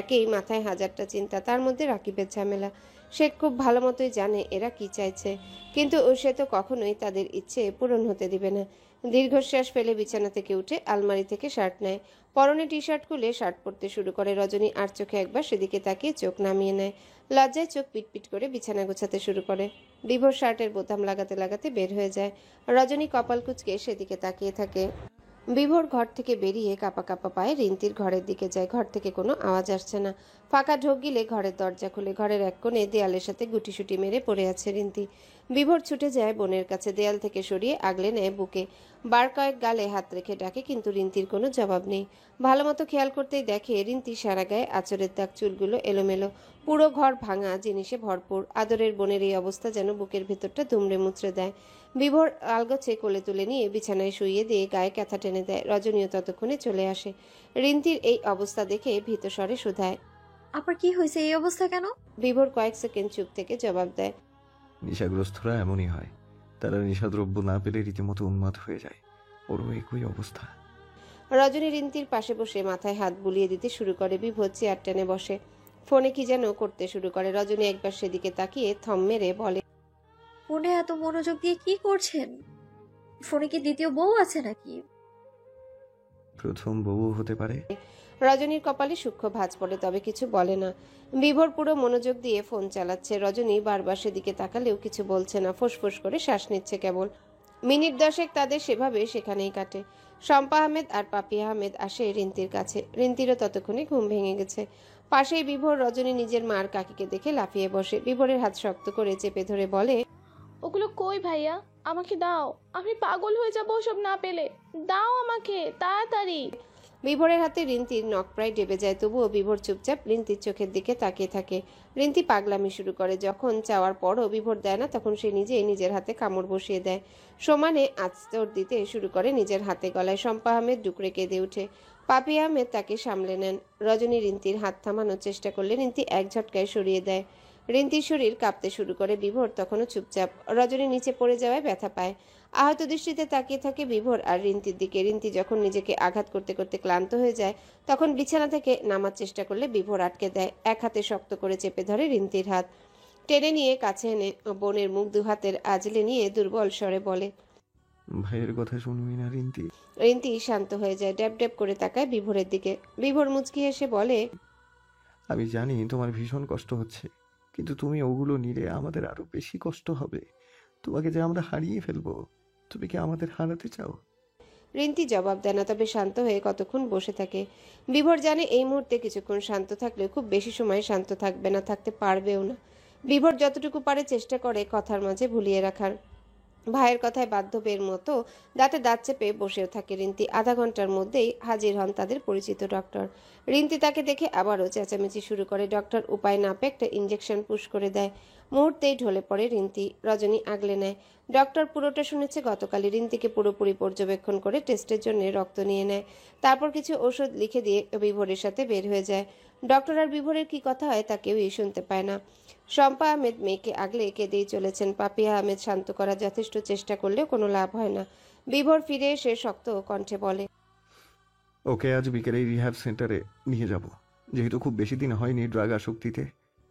একেই মাথায় হাজারটা চিন্তা, তার মধ্যে রাকিবের ঝামেলা। সে খুব ভালো মতোই জানে এরা কি চাইছে, কিন্তু সে তো কখনোই তাদের ইচ্ছে পূরণ হতে দিবে না। দীর্ঘশ্বাস ফেলে বিছানা থেকে উঠে আলমারি থেকে শার্ট নেয়, পরনে টি শার্ট খুলে শার্ট পরতে শুরু করে। রজনী আর চোখে একবার সেদিকে তাকিয়ে চোখ নামিয়ে নেয়। লজ্জায় চোখ পিটপিট করে বিছানা গোছাতে শুরু করে। বিভোর শার্টের বোতাম লাগাতে লাগাতে বের হয়ে যায়। রজনী কপাল কুঁচকে সেদিকে তাকিয়ে থাকে। বিভোর ঘর থেকে বেরিয়ে কাপা কাপা পায়ে রিন্তির ঘরের দিকে যায়। ঘর থেকে কোনো আওয়াজ আসছে না। ফাঁকা ঢোক গিলে ঘরের দরজা খুলে ঘরের এক কোণে দেয়ালের সাথে গুটিসুটি মেরে পড়ে আছে রিন্তি। বিভোর ছুটে যায় বোনের কাছে, দেয়াল থেকে সরিয়ে আগলে নেয় বুকে। বার কয়েক গালে হাত রেখে ডাকে, কিন্তু রিন্তির কোনো জবাব নেই। ভালো মতো খেয়াল করতেই দেখে রিন্তি সারা গায়ে আঁচড়ের দাগ, চুলগুলো এলোমেলো, পুরো ঘর ভাঙা জিনিসে ভরপুর। আদরের বোনের এই অবস্থা যেন বুকের ভেতরটা দুমড়ে মুচড়ে দেয়। বিভোর আলগোছে কোলে তুলে নিয়ে বিছানায় শুইয়ে দিয়ে গায়ে ক্যাথা টেনে দেয়। রজনীও ততক্ষণে চলে আসে। রিন্তির এই অবস্থা দেখে ভীত স্বরে শুধায়, আপনার কি হয়েছে, এই অবস্থা কেন? বিভোর কয়েক সেকেন্ড চুপ থেকে জবাব দেয়, নেশাগ্রস্তরা এমনই হয়, তারা নেশাদ্রব্য না পেলে রীতিমতো উন্মাদ হয়ে যায়। ওরও একই অবস্থা। রজনী রিন্তির পাশে বসে মাথায় হাত বুলিয়ে দিতে শুরু করে। বিভোর চেয়ার টেনে বসে, ফোনে কি যেন করতে শুরু করে। রজনী একবার সেদিকে তাকিয়ে থম মেরে বলে, ফোনে এত মনোযোগ দিয়ে কি করছেন? ফোনে কি দ্বিতীয় বউ আছে নাকি? প্রথম বউ হতে পারে। রজনীর কপালে সূক্ষ্ম ভাঁজ পড়ে, তবে কিছু বলে না। বিভোর পুরো মনোযোগ দিয়ে ফোন চালাচ্ছে। রজনী বারবার সেদিকে তাকালেও কিছু বলছে না, ফোঁসফোঁস করে শ্বাস নিচ্ছে কেবল। মিনিট 10 তাদের সেভাবে সেখানেই কাটে। শম্পা আহমেদ আর পাপি আহমেদ আসে রিন্তির কাছে। রিন্তিরও ততক্ষণে ঘুম ভেঙে গেছে। পাশেই বিভোর। রজনী নিজের মার কাকিকে দেখে লাফিয়ে বসে, বিভোরের হাত শক্ত করে চেপে ধরে বলে, ওগুলো কই ভাইয়া? আমাকে দাও, আমি পাগল হয়ে যাবো ওসব না পেলে। দাও আমাকে তাড়াতাড়ি। বিভোরের হাতে রিন্তির নখ প্রায় ডেবে যায়, তবুও বিভোর চুপচাপ রিন্তির চোখের দিকে তাকিয়ে থাকে। রিন্তি পাগলামি শুরু করে। যখন চাওয়ার পরও বিভোর দেয় না, তখন সে নিজেই নিজের হাতে কামড় বসিয়ে দেয়। সমানে আঁচড় দিতে শুরু করে নিজের হাতে গলায়। শম্পা আহমেদ ডুকরে কেঁদে ওঠে। পাপি আহমেদ তাকে সামলে নেন। রজনী রিন্তির হাত থামানোর চেষ্টা করলে রিন্তি এক ঝটকায় সরিয়ে দেয়। রিন্তির শরীর কাঁপতে শুরু করে। বিভোর তখনও চুপচাপ। রজনী নিচে পড়ে যাওয়ায় ব্যথা পায়। আহত দৃষ্টিতে তাকিয়ে থাকে বিভোর আর রিন্তির দিকে। রিন্তি যখন নিজেকে আঘাত করতে করতে ক্লান্ত হয়ে যায়, তখন বিছানা থেকে নামার চেষ্টা করলে বিভোর আটকে দেয়। এক হাতে শক্ত করে চেপে ধরে রিন্তির হাত, টেনে নিয়ে কাছে এনে বোনের মুখ দু হাতের আজলে নিয়ে দুর্বল স্বরে বলে, ভাইয়ের কথা শুনবি না রিন্তি? রিন্তি শান্ত হয়ে যায়, ড্যাব ড্যাব করে তাকায় বিভোরের দিকে। বিভোর মুচকি হেসে বলে, আমি জানি তোমার ভীষণ কষ্ট হচ্ছে, কিন্তু তুমি ওগুলো নিলে আমাদের আরো বেশি কষ্ট হবে। তোমাকে যে আমরা হারিয়ে ফেলবো, তুমি কি আমাদের হারাতে চাও? রিন্তি জবাব দেয় না, তবে শান্ত হয়ে কতক্ষণ বসে থাকে। বিভোর জানে এই মুহূর্তে কিছুক্ষণ শান্ত থাকলে খুব বেশি সময় শান্ত থাকবে না, থাকতে পারবেও না। বিভোর যতটুকু পারে চেষ্টা করে কথার মাঝে ভুলিয়ে রাখার। ভাইয়ের কথায় বাধ্যবের মতো দাঁতে দাঁত চেপে বসেও থাকে রিন্তি। আধা ঘন্টার মধ্যেই হাজির হন তাদের পরিচিত ডক্টর। রিন্তি তাকে দেখে আবারও চেঁচামেচি শুরু করে। ডক্টর উপায় না পেয়ে একটা ইঞ্জেকশন পুশ করে দেয়। মুহূর্তেই ঢলে পড়ে রিন্তি। রজনী আগলে নেয়। ডক্টর পুরোটা শুনেছে গতকালই। রিন্তিকে পুরোপুরি পর্যবেক্ষণ করে টেস্টের জন্য রক্ত নিয়ে নেয়। তারপর কিছু ওষুধ লিখে দিয়ে বিভোরের সাথে বের হয়ে যায়। ডক্টর আর বিভোরের কি কথা হয় তা কেউই শুনতে পায় না। শম্পা আহমেদ মেয়েকে আগলে কেঁদেই চলেছেন। পাপিয়া আহমেদ শান্ত করার যথেষ্ট চেষ্টা করলেও কোনো লাভ হয় না। বিভোর ফিরে এসে শক্ত কণ্ঠে বলে, ওকে আজ বিকেলেই রিহ্যাব সেন্টারে নিয়ে যাব। যেহেতু খুব বেশি দিন হয়নি ড্রাগ আসক্তিতে,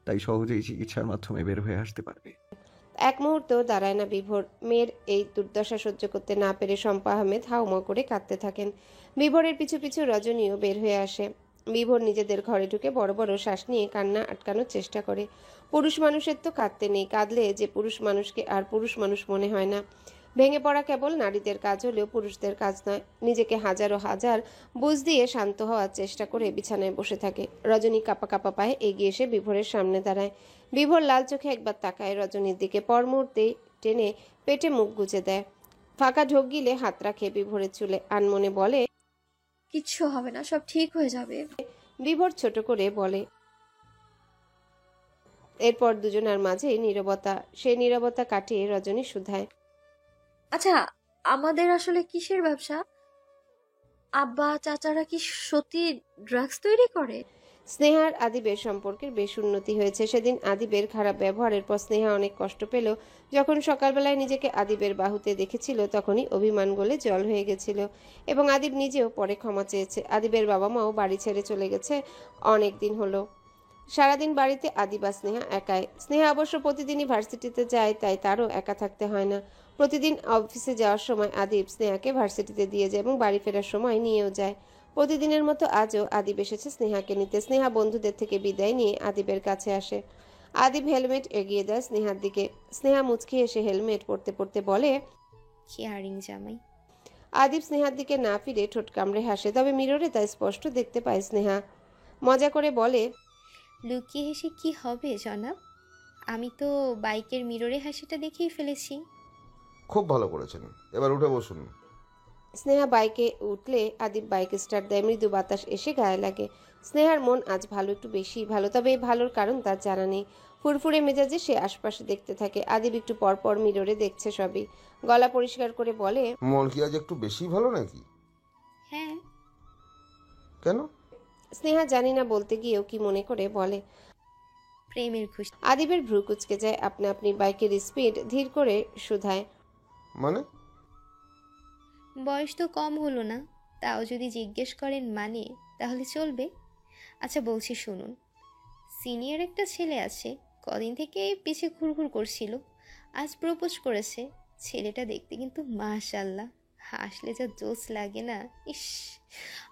তাই সহজেই চিকিৎসার মাধ্যমে বের হয়ে আসতে পারবে। এক মুহূর্তেও দাঁড়ায় না বিভোর। মেয়ের এই দুর্দশা সহ্য করতে না পেরে শম্পা আহমেদ হাউমাউ করে কাঁদতে থাকেন। বিভোরের পিছু পিছু রজনীও বের হয়ে আসে। বিভোর নিজেদের ঘরে ঢুকে বড় বড় শ্বাস নিয়ে কান্না আটকানোর চেষ্টা করে। পুরুষ মানুষের তো কাঁদতে নেই, কাঁদলে যে পুরুষ মানুষকে আর পুরুষ মানুষ মনে হয় না। ভেঙে পড়া কেবল নারীদের কাজ হলেও পুরুষদের কাজ নয়। নিজেকে হাজারো হাজার বুঝ দিয়ে শান্ত হওয়ার চেষ্টা করে বিছানায় বসে থাকে। রজনী কাপা কাপা পায়ে এগিয়ে এসে বিভোরের সামনে দাঁড়ায়। বিভোর লাল চোখে একবার তাকায় রজনীর দিকে, পর মুহূর্তেই টেনে পেটে মুখ গুজে দেয়। ফাঁকা ঢোক গিলে হাত রাখে বিভোরের চুলে, আনমনে বলে, কিচ্ছু হবে না, সব ঠিক হয়ে যাবে। বিভোর ছোট করে বলে। এরপর দুজনার মাঝে নীরবতা। সেই নীরবতা কাটিয়ে রজনী শুধায়, আচ্ছা, আমাদের আসলে কিসের ব্যবসা? আব্বা চাচারা কি সত্যি ড্রাগস তৈরি করে? স্নেহার আদিবের সম্পর্কের বেশ উন্নতি হয়েছে। সেদিন আদিবের খারাপ ব্যবহারের পর স্নেহা অনেক কষ্ট পেল। যখন সকালবেলায় নিজেকে আদিবের বাহুতে দেখেছিল তখনই অভিমান গলে জল হয়ে গেছিল এবং আদিব নিজেও পরে ক্ষমা চেয়েছে। আদিবের বাবা মাও বাড়ি ছেড়ে চলে গেছে অনেক দিন হলো। সারাদিন বাড়িতে আদিব আর স্নেহা একাই। স্নেহা অবশ্য প্রতিদিনই ভার্সিটিতে যায়, তাই তারও একা থাকতে হয় না। প্রতিদিন অফিসে যাওয়ার সময় আদিব স্নেহাকে ভার্সিটিতে দিয়ে যায় এবং বাড়ি ফেরার সময় নিয়েও যায়। প্রতিদিনের মতো আজও আদিব এসেছে স্নেহাকে নিতে। স্নেহা বন্ধুদের থেকে বিদায় নিয়ে আদিবের কাছে আসে। আদিব হেলমেট এগিয়ে দেয় স্নেহার দিকে। স্নেহা মুচকি এসে হেলমেট পরতে পরতে বলে, কেয়ারিং জামাই। আদিব স্নেহার দিকে না ফিরে ঠোঁট কামড়ে হাসে, তবে মিররে তা স্পষ্ট দেখতে পায় স্নেহা। মজা করে বলে, লুকিয়ে হেসে কি হবে জনাব? আমি তো বাইকের মিররে হাসিটা দেখেই ফেলেছি। খুব ভালো করেছেন, এবার উঠে বসুন। স্নেহা বাইকে উঠলে আদিব বাইক স্টার্ট দেয়। মৃদু বাতাস এসে গায়ে লাগে। স্নেহার মন আজ ভালো, একটু বেশি ভালো। তবে এই ভালোর কারণ তার জানা নেই। ফুরফুরে মেজাজে সে আশপাশে দেখতে থাকে। আদিব একটু পরপর মিররে দেখছে সবই। গলা পরিষ্কার করে বলে, মন কি আজ একটু বেশি ভালো নাকি? হ্যাঁ। কেন? স্নেহা জানি না বলতে গিয়েও কি মনে করে বলে, প্রেমের খুশি। আদিবের ভ্রু কুচকে যায়। আপনা আপনি বাইকের স্পিড ধীর করে শুধায়, মানে? বয়স তো কম হলো না, তাও যদি জিজ্ঞেস করেন মানে, তাহলে চলবে। আচ্ছা বলছি শুনুন, সিনিয়র একটা ছেলে আছে, কদিন থেকে পিছে ঘুরঘুর করছিল, আজ প্রপোজ করেছে। ছেলেটা দেখতে কিন্তু মাশাল্লাহ, হাসলে যা জোস লাগে না, ইস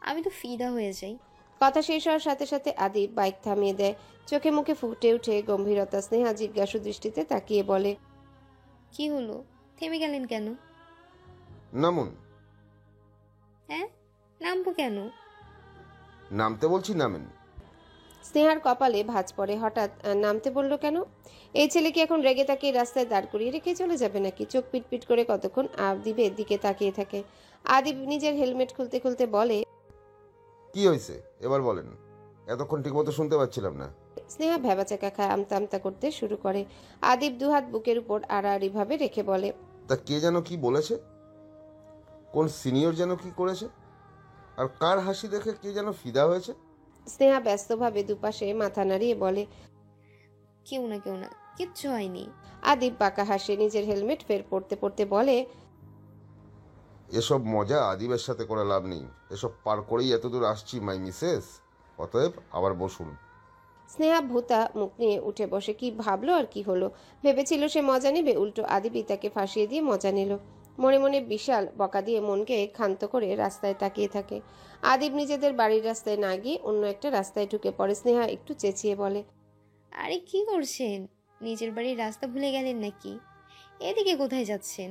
আমি তো ফিদা হয়ে যাই। কথা শেষ হওয়ার সাথে সাথে আদিব বাইক থামিয়ে দেয়। চোখে মুখে ফুটে উঠে গম্ভীরতা। স্নেহা জিজ্ঞাসু দৃষ্টিতে তাকিয়ে বলে, কি হলো, থেমে গেলেন কেন? নামুন। হ্যাঁ, নামবো কেন? নামতে বলছি, নামেন। স্নেহার কপালে ভাঁজ পড়ে। হঠাৎ নামতে বলল কেন? এই ছেলে কি এখন রেগে তাকিয়ে রাস্তায় দাঁড় করিয়ে রেখে চলে যাবে নাকি? চোখ পিটপিট করে কতক্ষণ আদিবের দিকে তাকিয়ে থাকে। আদিব নিজের হেলমেট খুলতে খুলতে বলে, কি হয়েছে এবার বলেন, এতক্ষণ ঠিকমতো শুনতে পাচ্ছিলাম না। স্নেহা ভ্যাবাচাকা খায়, আমতা আমতা করতে শুরু করে। আদিব দুহাত বুকের উপর আড়াআড়ি ভাবে রেখে বলে, তা কে যেন কি বলেছে? কোন সিনিয়র যেন কি করেছে? আর কার হাসি দেখে কে যেন ফিদা হয়েছে? স্নেহা ব্যস্তভাবে দুপাশে মাথা নাড়িয়ে বলে, কেউ না, কিচ্ছু হয়নি। আদিব বাঁকা হাসে। নিজের হেলমেট ফের পড়তে পড়তে বলে, এসব মজা আদিবের সাথে করে লাভ নেই। এসব পার করেই এতদূর আসছি মাই মিসেস। অতএব আবার বসুন। স্নেহা ভূতা মুখ নিয়ে উঠে বসে। কি ভাবলো আর কি হলো? ভেবেছিল সে মজা নেবে, উল্টো আদিবই তাকে ফাঁসিয়ে দিয়ে মজা নিল। মনে মনে বিশাল বকা দিয়ে মনকে ক্ষান্ত করে রাস্তায় তাকিয়ে থাকে। আদিব নিজেদের বাড়ির রাস্তায় না গিয়ে অন্য একটা রাস্তায় ঢুকে পড়ে। স্নেহা একটু চেঁচিয়ে বলে, আরে কি করছেন? নিজের বাড়ির রাস্তা ভুলে গেলেন নাকি? এদিকে কোথায় যাচ্ছেন?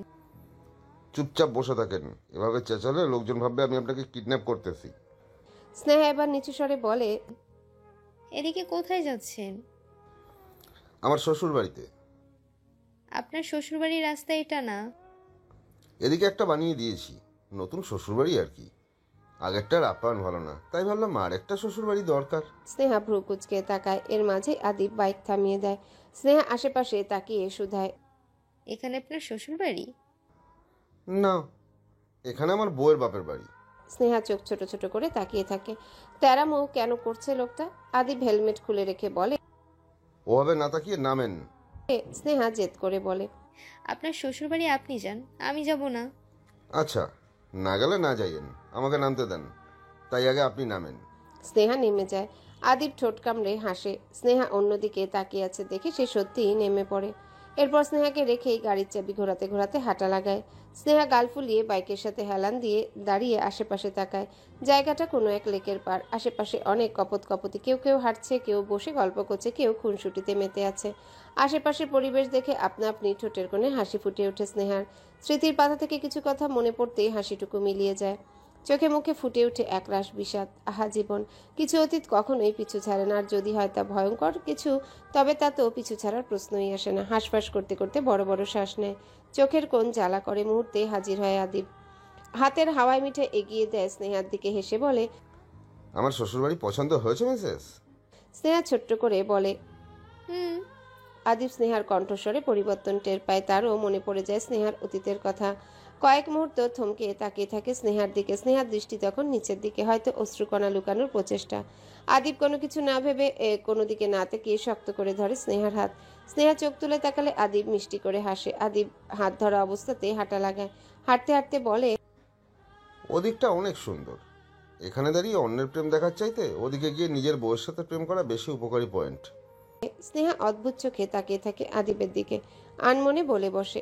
চুপচাপ বসে থাকেন, এভাবে চেঁচালে লোকজন ভাববে আমি আপনাকে কিডন্যাপ করতেছি। স্নেহা এবার নিচু স্বরে বলে, এদিকে কোথায় যাচ্ছেন? আমার শ্বশুর বাড়িতে। আপনার শ্বশুরবাড়ির রাস্তা এটা না। এদিকে একটা বানিয়ে দিয়েছি, নতুন শ্বশুরবাড়ি আর কি। আগেরটার আপ্যায়ন ভালো না, তাই ভাবলাম আর একটা শ্বশুরবাড়ি দরকার। স্নেহা ভ্রু কুচকে তাকায়। এর মাঝে আদিব বাইক থামিয়ে দেয়। স্নেহা আশেপাশে তাকিয়ে শুধায়, এখানে আপনার শ্বশুরবাড়ি? না, এখানে আমার বউয়ের বাপের বাড়ি। স্নেহা চোখ ছোট ছোট করে তাকিয়ে থাকে। তেরা মুখ কেন করছে লোকটা? আদিব হেলমেট খুলে রেখে বলে, ওভাবে না তাকিয়ে নামেন। স্নেহা জেদ করে বলে, আপনার শ্বশুরবাড়ি আপনি যান, আমি যাব না। আচ্ছা, না গেলে না যাইয়েন, আমাকে নামতে দেন। তাই আগে আপনি নামেন। স্নেহা নেমে যায়। আদিব ঠোঁট কামড়ে হাসে। স্নেহা অন্যদিকে তাকিয়ে আছে দেখে সে সত্যিই নেমে পড়ে। এরপর স্নেহাকে রেখেই গাড়ির চাবি ঘোরাতে ঘোরাতে হাঁটা লাগায়। স্নেহা গাল ফুলিয়ে বাইকের সাথে হেলান দিয়ে দাঁড়িয়ে আশেপাশে তাকায়। জায়গাটা কোনো এক লেকের পার। আশেপাশে অনেক কপতি। কেউ কেউ হাঁটছে, কেউ বসে গল্প করছে, কেউ খুনসুটিতে মেতে আছে। আশেপাশের পরিবেশ দেখে আপনা আপনি ঠোঁটের কোণে হাসি ফুটে ওঠে স্নেহার। স্মৃতির পাতা থেকে কিছু কথা মনে পড়তেই হাসিটুকু মিলিয়ে যায়। চোখে মুখে ফুটে ওঠে একরাশ বিষাদ। আহা জীবন, কিছু অতীত কখনোই পিছু ছাড়ে না, আর যদি হয় তা ভয়ঙ্কর কিছু, তবে তা তো পিছু ছাড়ার প্রশ্নই আসে না। হাঁসফাঁস করতে করতে বড় বড় শ্বাস নেয়। চোখের কোণ জ্বালা করে। মুহূর্তে হাজির হয় আদিব। হাতের হাওয়ায় মিঠে এগিয়ে দেয় স্নেহার দিকে, হেসে বলে, আমার শ্বশুরবাড়ি পছন্দ হয়েছে মিসেস? স্নেহা ছোট্ট করে বলে, আদিব স্নেহার কণ্ঠস্বরে পরিবর্তন টের পায়। তারও মনে পড়ে যায় স্নেহার অতীতের কথা। কয়েক মুহূর্ত থমকে তাকিয়ে থাকে স্নেহার দিকে। স্নেহার দৃষ্টি তখন নিচের দিকে, হয়তো অশ্রুকণা লুকানোর প্রচেষ্টা। আদিব কোনো কিছু না ভেবে কোনো দিকে না তাকিয়ে শক্ত করে ধরে স্নেহার হাত। স্নেহা চোখ তুলে তাকালে আদিব মিষ্টি করে হাসে। আদিব হাত ধরা অবস্থাতে হাঁটা লাগায়। হাঁটতে হাঁটতে বলে, ওদিকটা অনেক সুন্দর। এখানে দাঁড়িয়ে অন্যের প্রেম দেখার চাইতে ওদিকে গিয়ে নিজের বউয়ের সাথে প্রেম করা বেশি উপকারী পয়েন্ট। স্নেহা অদ্ভুত চোখে তাকিয়ে থাকে আদিবের দিকে, আনমনে বলে বসে,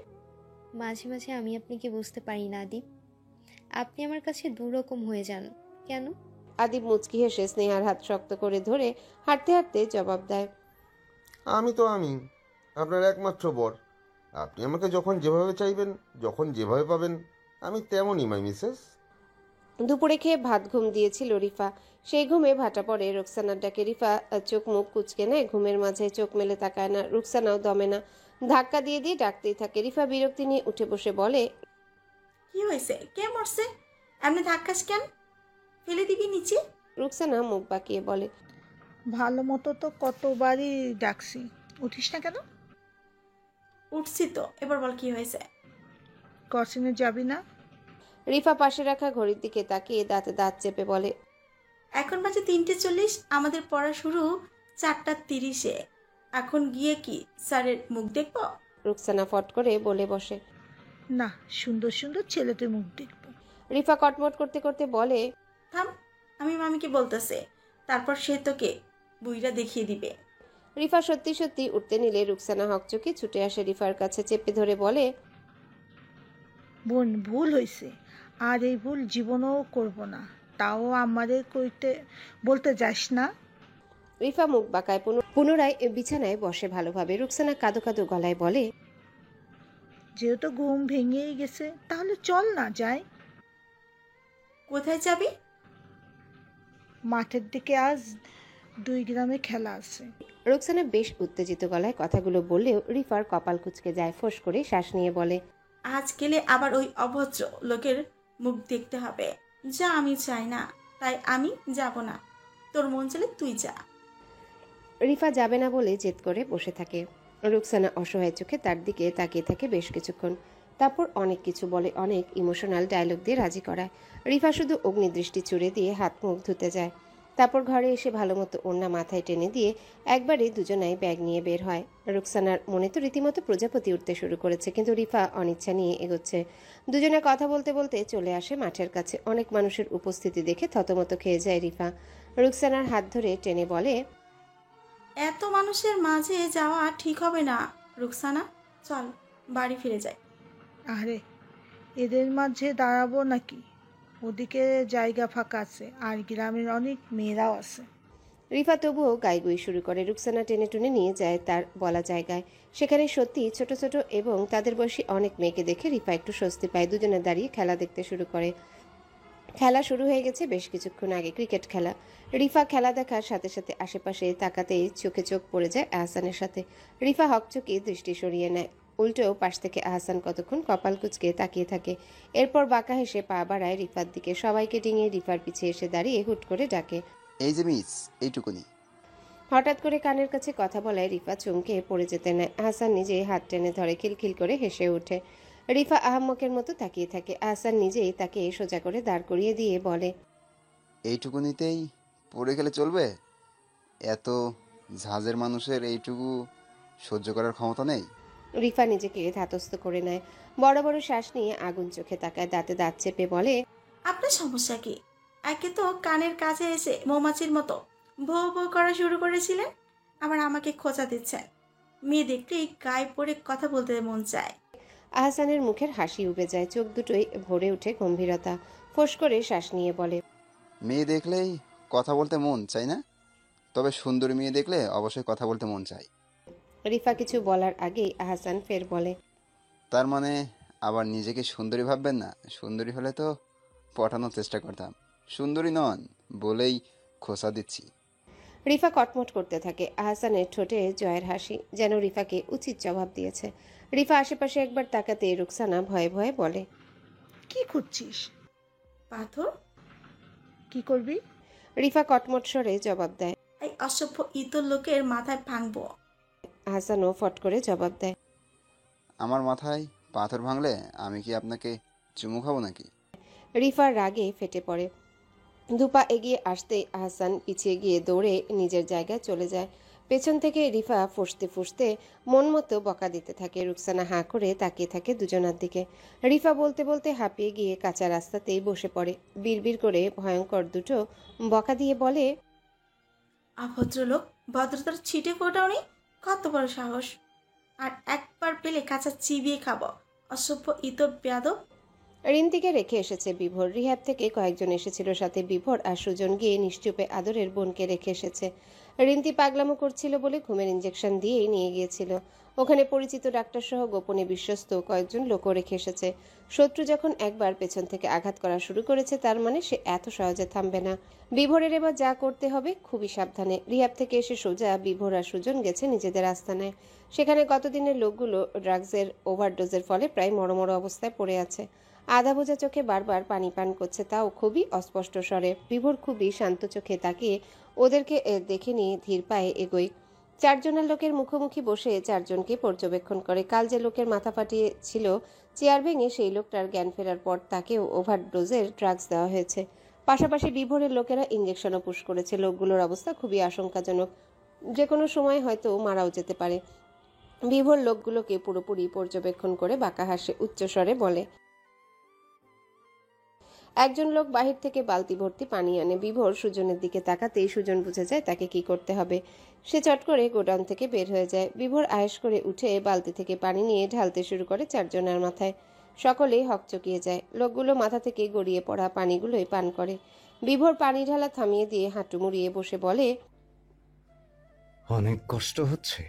মাঝে মাঝে আমি আপনাকে বুঝতে পারি না আদিব, আপনি আমার কাছে দুরকম হয়ে যান কেন? আদিব মুচকি হেসে স্নেহার হাত শক্ত করে ধরে হাঁটতে হাঁটতে জবাব দেয়, আমি তো আমি আপনার একমাত্র বর। আপনি আমাকে যখন যেভাবে চাইবেন, যখন যেভাবে পাবেন, আমি তেমনই মাই মিসেস। দুপুরে খেয়ে ভাত ঘুম দিয়েছিল রিফা। সেই ঘুমে ভাটা পড়ে রুকসানার ডাকে। রিফা চোখ মুখ কুচকে নেয়, ঘুমের মাঝে চোখ মেলে তাকায় না। রুকসানাও দমে না, ধাক্কা দিয়ে দিয়ে ডাকতেই থাকে। রিফা বিরক্তি নিয়ে উঠে বসে বলে, কি হয়েছে? কে মরছে? এমনি ধাক্কাস কেন? ফেলে দিবি নিচে? রুকসানা মুখ বাঁকিয়ে বলে, ভালো মতো তো কতবারই ডাকছি, উঠিস না কেন? উঠছি তো, এবার বল কি হয়েছে? কোচিংয়ে যাবি না? রিফা পাশে রাখা ঘড়ির দিকে তাকিয়ে দাঁতে দাঁত চেপে বলে, এখন বাজে 3:40, আমাদের পড়া শুরু 4:30-এ। এখন গিয়ে কি স্যারের মুখ দেখব? রুকসানা ফট করে বলে বসে, না, সুন্দর সুন্দর ছেলেদের মুখ দেখবো। রিফা কটমট করতে করতে বলে, থাম, আমি মামিকে বলতেছে, তারপর সে তোকে বুইরা দেখিয়ে দিবে। রিফা সত্যি সত্যি উঠতে নিলে রুকসানা হকচকি ছুটে আসে রিফার কাছে, চেপে ধরে বলে, বোন, ভুল হয়েছে, আর এই ভুল জীবনেও করব না। তাও আমারে বলতে যাস না। রিফা মুখ বাঁকায়, পুনরায় বিছানায় বসে ভালোভাবে। রুকসানা কাঁদো কাঁদো গলায় বলে, যেহেতু ঘুম ভেঙেই গেছে, তাহলে চল না যাই। কোথায় যাবি? মাঠের দিকে, আজ 2 গ্রামে খেলা আছে। রুকসানা বেশ উত্তেজিত গলায় কথাগুলো বললেও রিফার কপাল কুঁচকে যায়। ফোঁস করে শ্বাস নিয়ে বলে, আজ গেলে আবার ওই অভদ্র লোকের মুখ দেখতে হবে, যা আমি চাই না, তাই আমি যাব না। তোর মন চলে তুই যা। রিফা যাবে না বলে জেদ করে বসে থাকে। রুকসানা অসহায় চোখে তার দিকে তাকিয়ে থাকে বেশ কিছুক্ষণ। তারপর অনেক কিছু বলে, অনেক ইমোশনাল ডায়লগ দিয়ে রাজি করায়। রিফা শুধু অগ্নিদৃষ্টি ছুড়ে দিয়ে হাত মুখ ধুতে যায়। তারপর ঘরে এসে ভালো মতো ওড়না মাথায় টেনে দিয়ে একবারে দুজনাই ব্যাগ নিয়ে বের হয়। রুকসানার মনে তো রীতিমতো প্রজাপতি উঠতে শুরু করেছে, কিন্তু রিফা অনিচ্ছা নিয়ে এগোচ্ছে। দুজনে কথা বলতে বলতে চলে আসে মাঠের কাছে। অনেক মানুষের উপস্থিতি দেখে থতমত খেয়ে যায় রিফা। রুকসানার হাত ধরে টেনে বলে, এত মানুষের মাঝে যাওয়া ঠিক হবে না রুকসানা, চল বাড়ি ফিরে যাই। আরে, এদের মাঝে দাঁড়াবো নাকি? ওদিকে জায়গা ফাঁকা আছে, আর গ্রামের অনেক মেয়েরাও আছে। রিফা তবুও গাইগুই শুরু করে। রুকসানা টেনে টুনে নিয়ে যায় তার বলা জায়গায়। সেখানে সত্যি ছোট ছোট এবং তাদের বয়সী অনেক মেয়েকে দেখে রিফা একটু স্বস্তি পায়। দুজনে দাঁড়িয়ে খেলা দেখতে শুরু করে। খেলা শুরু হয়ে গেছে বেশ কিছুক্ষণ আগে, ক্রিকেট খেলা। রিফা খেলা দেখার সাথে সাথে আশেপাশে তাকাতেই চোখে চোখ পড়ে যায় আহসানের সাথে। রিফা হকচকিয়ে দৃষ্টি সরিয়ে নেয়। উল্টো পাশ থেকে আহসান কতক্ষণ কপাল কুঁচকে তাকিয়ে থাকে। এরপর বাঁকা হেসে পা বাড়ায় রিফার দিকে। সবাইকে ডিঙিয়ে রিফার পিছে এসে দাঁড়িয়ে হুট করে ডাকে, এই যে মিস, এইটুকুনি। হঠাৎ করে কানের কাছে কথা বলায় রিফা চমকে পড়ে যেতে নেয়। আহসান নিজেই হাত টেনে ধরে খিলখিল করে হেসে ওঠে। রিফা আহাম্মকের মতো তাকিয়ে থাকে। আহসান নিজেই তাকে সোজা করে দাঁড় করিয়ে দিয়ে বলে, এইটুকুনিতেই পড়ে গেলে চলবে? এত ঝাঁজের মানুষের এইটুকু সহ্য করার ক্ষমতা নেই? রিফা নিজেকে ধাতস্থ করে নেয়। বড় বড় শ্বাস নিয়ে আগুন চোখে তাকায়, দাঁতে দাঁত চেপে বলে, আপনার সমস্যা কি? একে তো কানের কাছে এসে মৌমাছির মতো ভৌ ভৌ করা শুরু করেছিলেন, আবার আমাকে খোঁচা দিচ্ছেন। মেয়ে দেখলেই গায়ে পড়ে কথা বলতে মন চায়। আহসানের মুখের হাসি উবে যায়, চোখ দুটোই ভরে ওঠে গম্ভীরতা। ফোঁস করে শ্বাস নিয়ে বলে, মেয়ে দেখলেই কথা বলতে মন চাই না, তবে সুন্দরী মেয়ে দেখলে অবশ্যই কথা বলতে মন চাই। রিফা কিছু বলার আগেই আহসান ফের বলে, তার মানে আবার নিজেকে সুন্দরী ভাববেন না? সুন্দরী হলে তো পটানোর চেষ্টা করতাম, সুন্দরী নন বলেই খোঁচা দিচ্ছি। রিফা কটমট করতে থাকে। আহসানের ঠোঁটে জয়ের হাসি, যেন রিফাকে উচিত জবাব দিয়েছে। রিফা আশেপাশে একবার তাকাতে রুকসানা ভয়ে ভয়ে বলে, কি খুঁজছিস? পাথর। কি করবি? রিফা কটমট স্বরে জবাব দেয়, এই অসভ্য ইতর লোকের মাথায় ভাঙবো। আহসানও ফট করে জবাব দেয়, আমার মাথায় পাথর ভাঙলে আমি কি আপনাকে চুমু খাবো নাকি? রিফার রাগে ফেটে পড়ে। দুপা এগিয়ে আসতেই আহসান পিছিয়ে গিয়ে দৌড়ে নিজের জায়গায় চলে যায়। পেছন থেকে রিফা ফুঁসতে ফুঁসতে মন মতো বকা দিতে থাকে। রুকসানা হাঁ করে তাকিয়ে থাকে দুজনার দিকে। রিফা বলতে বলতে হাঁপিয়ে গিয়ে কাঁচা রাস্তাতেই বসে পড়ে। বিড়বিড় করে ভয়ঙ্কর দুটো বকা দিয়ে বলে, অভদ্রলোক, ভদ্রতার ছিটে ফোটাওনি, কত বড় সাহস! আর একবার পেলে কাঁচা চিবিয়ে খাবো, অসভ্য ইতর বেয়াদব। রিন্তিকে রেখে এসেছে বিভোর। রিহ্যাব থেকে কয়েকজন এসেছিল, সাথে বিভোর আর সুজন গিয়ে নিশ্চুপে আদরের বোনকে রেখে এসেছে। রিন্তি পাগলামো করছিল বলে ঘুমের ইঞ্জেকশন দিয়েই নিয়ে গিয়েছিল। ওখানে পরিচিত ডাক্তার সহ গোপনে বিশ্বস্ত কয়েকজন লোকও রেখে এসেছে। শত্রু যখন একবার পেছন থেকে আঘাত করা শুরু করেছে, তার মানে সে এত সহজে থামবে না। বিভোরের এবার যা করতে হবে খুবই সাবধানে। রিহ্যাব থেকে এসে সোজা বিভোর আর সুজন গেছে নিজেদের আস্তানায়। সেখানে গতদিনের লোকগুলো ড্রাগসের ওভারডোজের ফলে প্রায় মরমর অবস্থায় পড়ে আছে। আধা বোঝা চোখে বারবার পানি পান করছে, তাও খুবই অস্পষ্ট স্বরে। বিভোর খুবই শান্ত চোখে তাকিয়ে ওদেরকে দেখে নিয়ে ধীর পায়ে এগোয়। চারজনের লোকের মুখোমুখি বসে চারজনকে পর্যবেক্ষণ করে। কাল যে লোকের মাথা ফাটিয়েছিল চেয়ার ভেঙে, সেই লোকটার জ্ঞান ফেরার পর তাকেও ওভারডোজের ড্রাগস দেওয়া হয়েছে। পাশাপাশি বিভোরের লোকেরা ইঞ্জেকশনও পুশ করেছে। লোকগুলোর অবস্থা খুবই আশঙ্কাজনক, যে কোনো সময় হয়তো মারাও যেতে পারে। বিভোর লোকগুলোকে পুরোপুরি পর্যবেক্ষণ করে বাঁকা হাসে উচ্চস্বরে বলে, একজন লোক বাহির থেকে বালতি ভর্তি পানি আনে। বিভোর সুজনের দিকে তাকাতেই সুজন বুঝে যায় তাকে কি করতে হবে। সে চট করে গোডাউন থেকে বের হয়ে যায়। বিভোর আয়েশ করে উঠে বালতি থেকে পানি নিয়ে ঢালতে শুরু করে চারজনের মাথায়। সকলেই হকচকিয়ে যায়। লোকগুলো মাথা থেকে গড়িয়ে পড়া পানিগুলোই পান করে। বিভোর পানি ঢালা থামিয়ে দিয়ে হাঁটু মুড়িয়ে বসে বলে, অনেক কষ্ট হচ্ছে।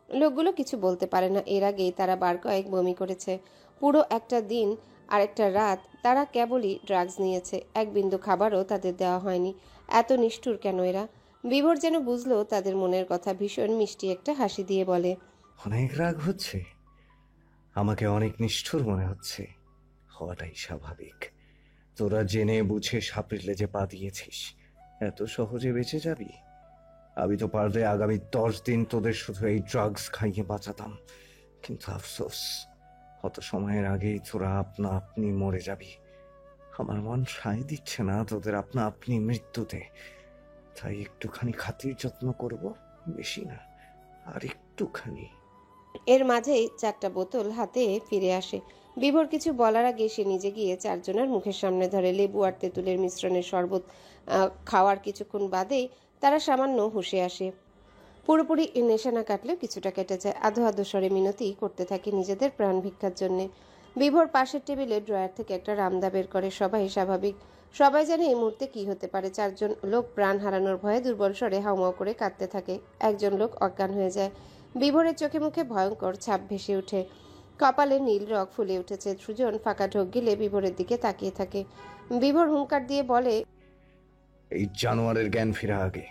লোকগুলো কিছু বলতে পারে না। এর আগেই তারা বার কয়েক বমি করেছে। পুরো একটা দিন আর একটা রাত তারা কেবলই ড্রাগস নিয়েছে। এক বিন্দু খাবারও তাদের দেওয়া হয়নি। এত নিষ্ঠুর কেন এরা? বিভোর যেন বুঝলো তাদের মনের কথা। ভীষণ মিষ্টি একটা হাসি দিয়ে বলে, অনেক রাগ হচ্ছে? আমাকে অনেক নিষ্ঠুর মনে হচ্ছে। হওয়াটাই স্বাভাবিক। তোরা জেনে বুঝে সাপের লেজে পা দিয়েছিস। এত সহজে বেঁচে যাবি? আমি তো পারলে আগামী 10 দিন তোদের শুধু এই ড্রাগস খাইয়ে বাঁচাতাম, কিন্তু আফসোস, অত সময়ের আগেই তোরা আপনা আপনি মরে যাবি। আমার মন সায় দিচ্ছে না তোদের আপনা আপনি মৃত্যুতে। তাই একটুখানি খাতির যত্ন করব, বেশি না, আর একটুখানি। এর মাঝেই 4টা বোতল হাতে ফিরে আসে। বিভোর কিছু বলার আগে সে নিজে গিয়ে চারজনের মুখের সামনে ধরে। লেবু আর তেঁতুলের মিশ্রণের শরবত খাওয়ার কিছুক্ষণ বাদেই তারা সামান্য হুঁশে আসে। পুরোপুরি নেশা না কাটলেও কিছুটা কেটে যায়। আধো আধো স্বরে মিনতি করতে থাকে নিজেদের প্রাণ ভিক্ষার জন্যে। বিভোর পাশের টেবিলে ড্রয়ার থেকে একটা রামদা বের করে। সবাই স্বাভাবিক, সবাই জানে এই মুহূর্তে কি হতে পারে। চারজন লোক প্রাণ হারানোর ভয়ে দুর্বল স্বরে হাউমাউ করে কাঁদতে থাকে। একজন লোক অজ্ঞান হয়ে যায়। বিভোরের চোখে মুখে ভয়ঙ্কর ছাপ ভেসে ওঠে। কপালে নীল রগ ফুলে উঠেছে। সুজন ফাঁকা ঢোক গিলে বিভোরের দিকে তাকিয়ে থাকে। বিভোর হুঙ্কার দিয়ে বলে, এই জানোয়ারের জ্ঞান ফেরা আগে।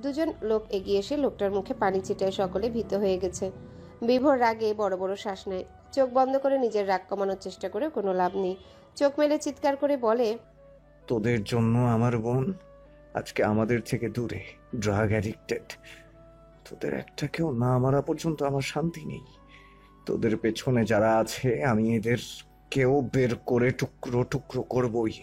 দুজন লোক এগিয়ে এসে লোকটার মুখে পানি ছিটায়। সকলে ভীত হয়ে গেছে। বিভোর রাগে বড় বড় শ্বাস নেয়। চোখ বন্ধ করে নিজের রাগ কমানোর চেষ্টা করে কোনো লাভ নেই। চোখ মেলে চিৎকার করে বলে, তোদের জন্য আমার বোন আজকে আমাদের থেকে দূরে, ড্রাগ অ্যাডিক্টেড। তোদের একটাকেও না মারা পর্যন্ত আমার শান্তি নেই। তোদের পেছনে যারা আছে আমি এদের কেউ বের করে টুকরো টুকরো করবই।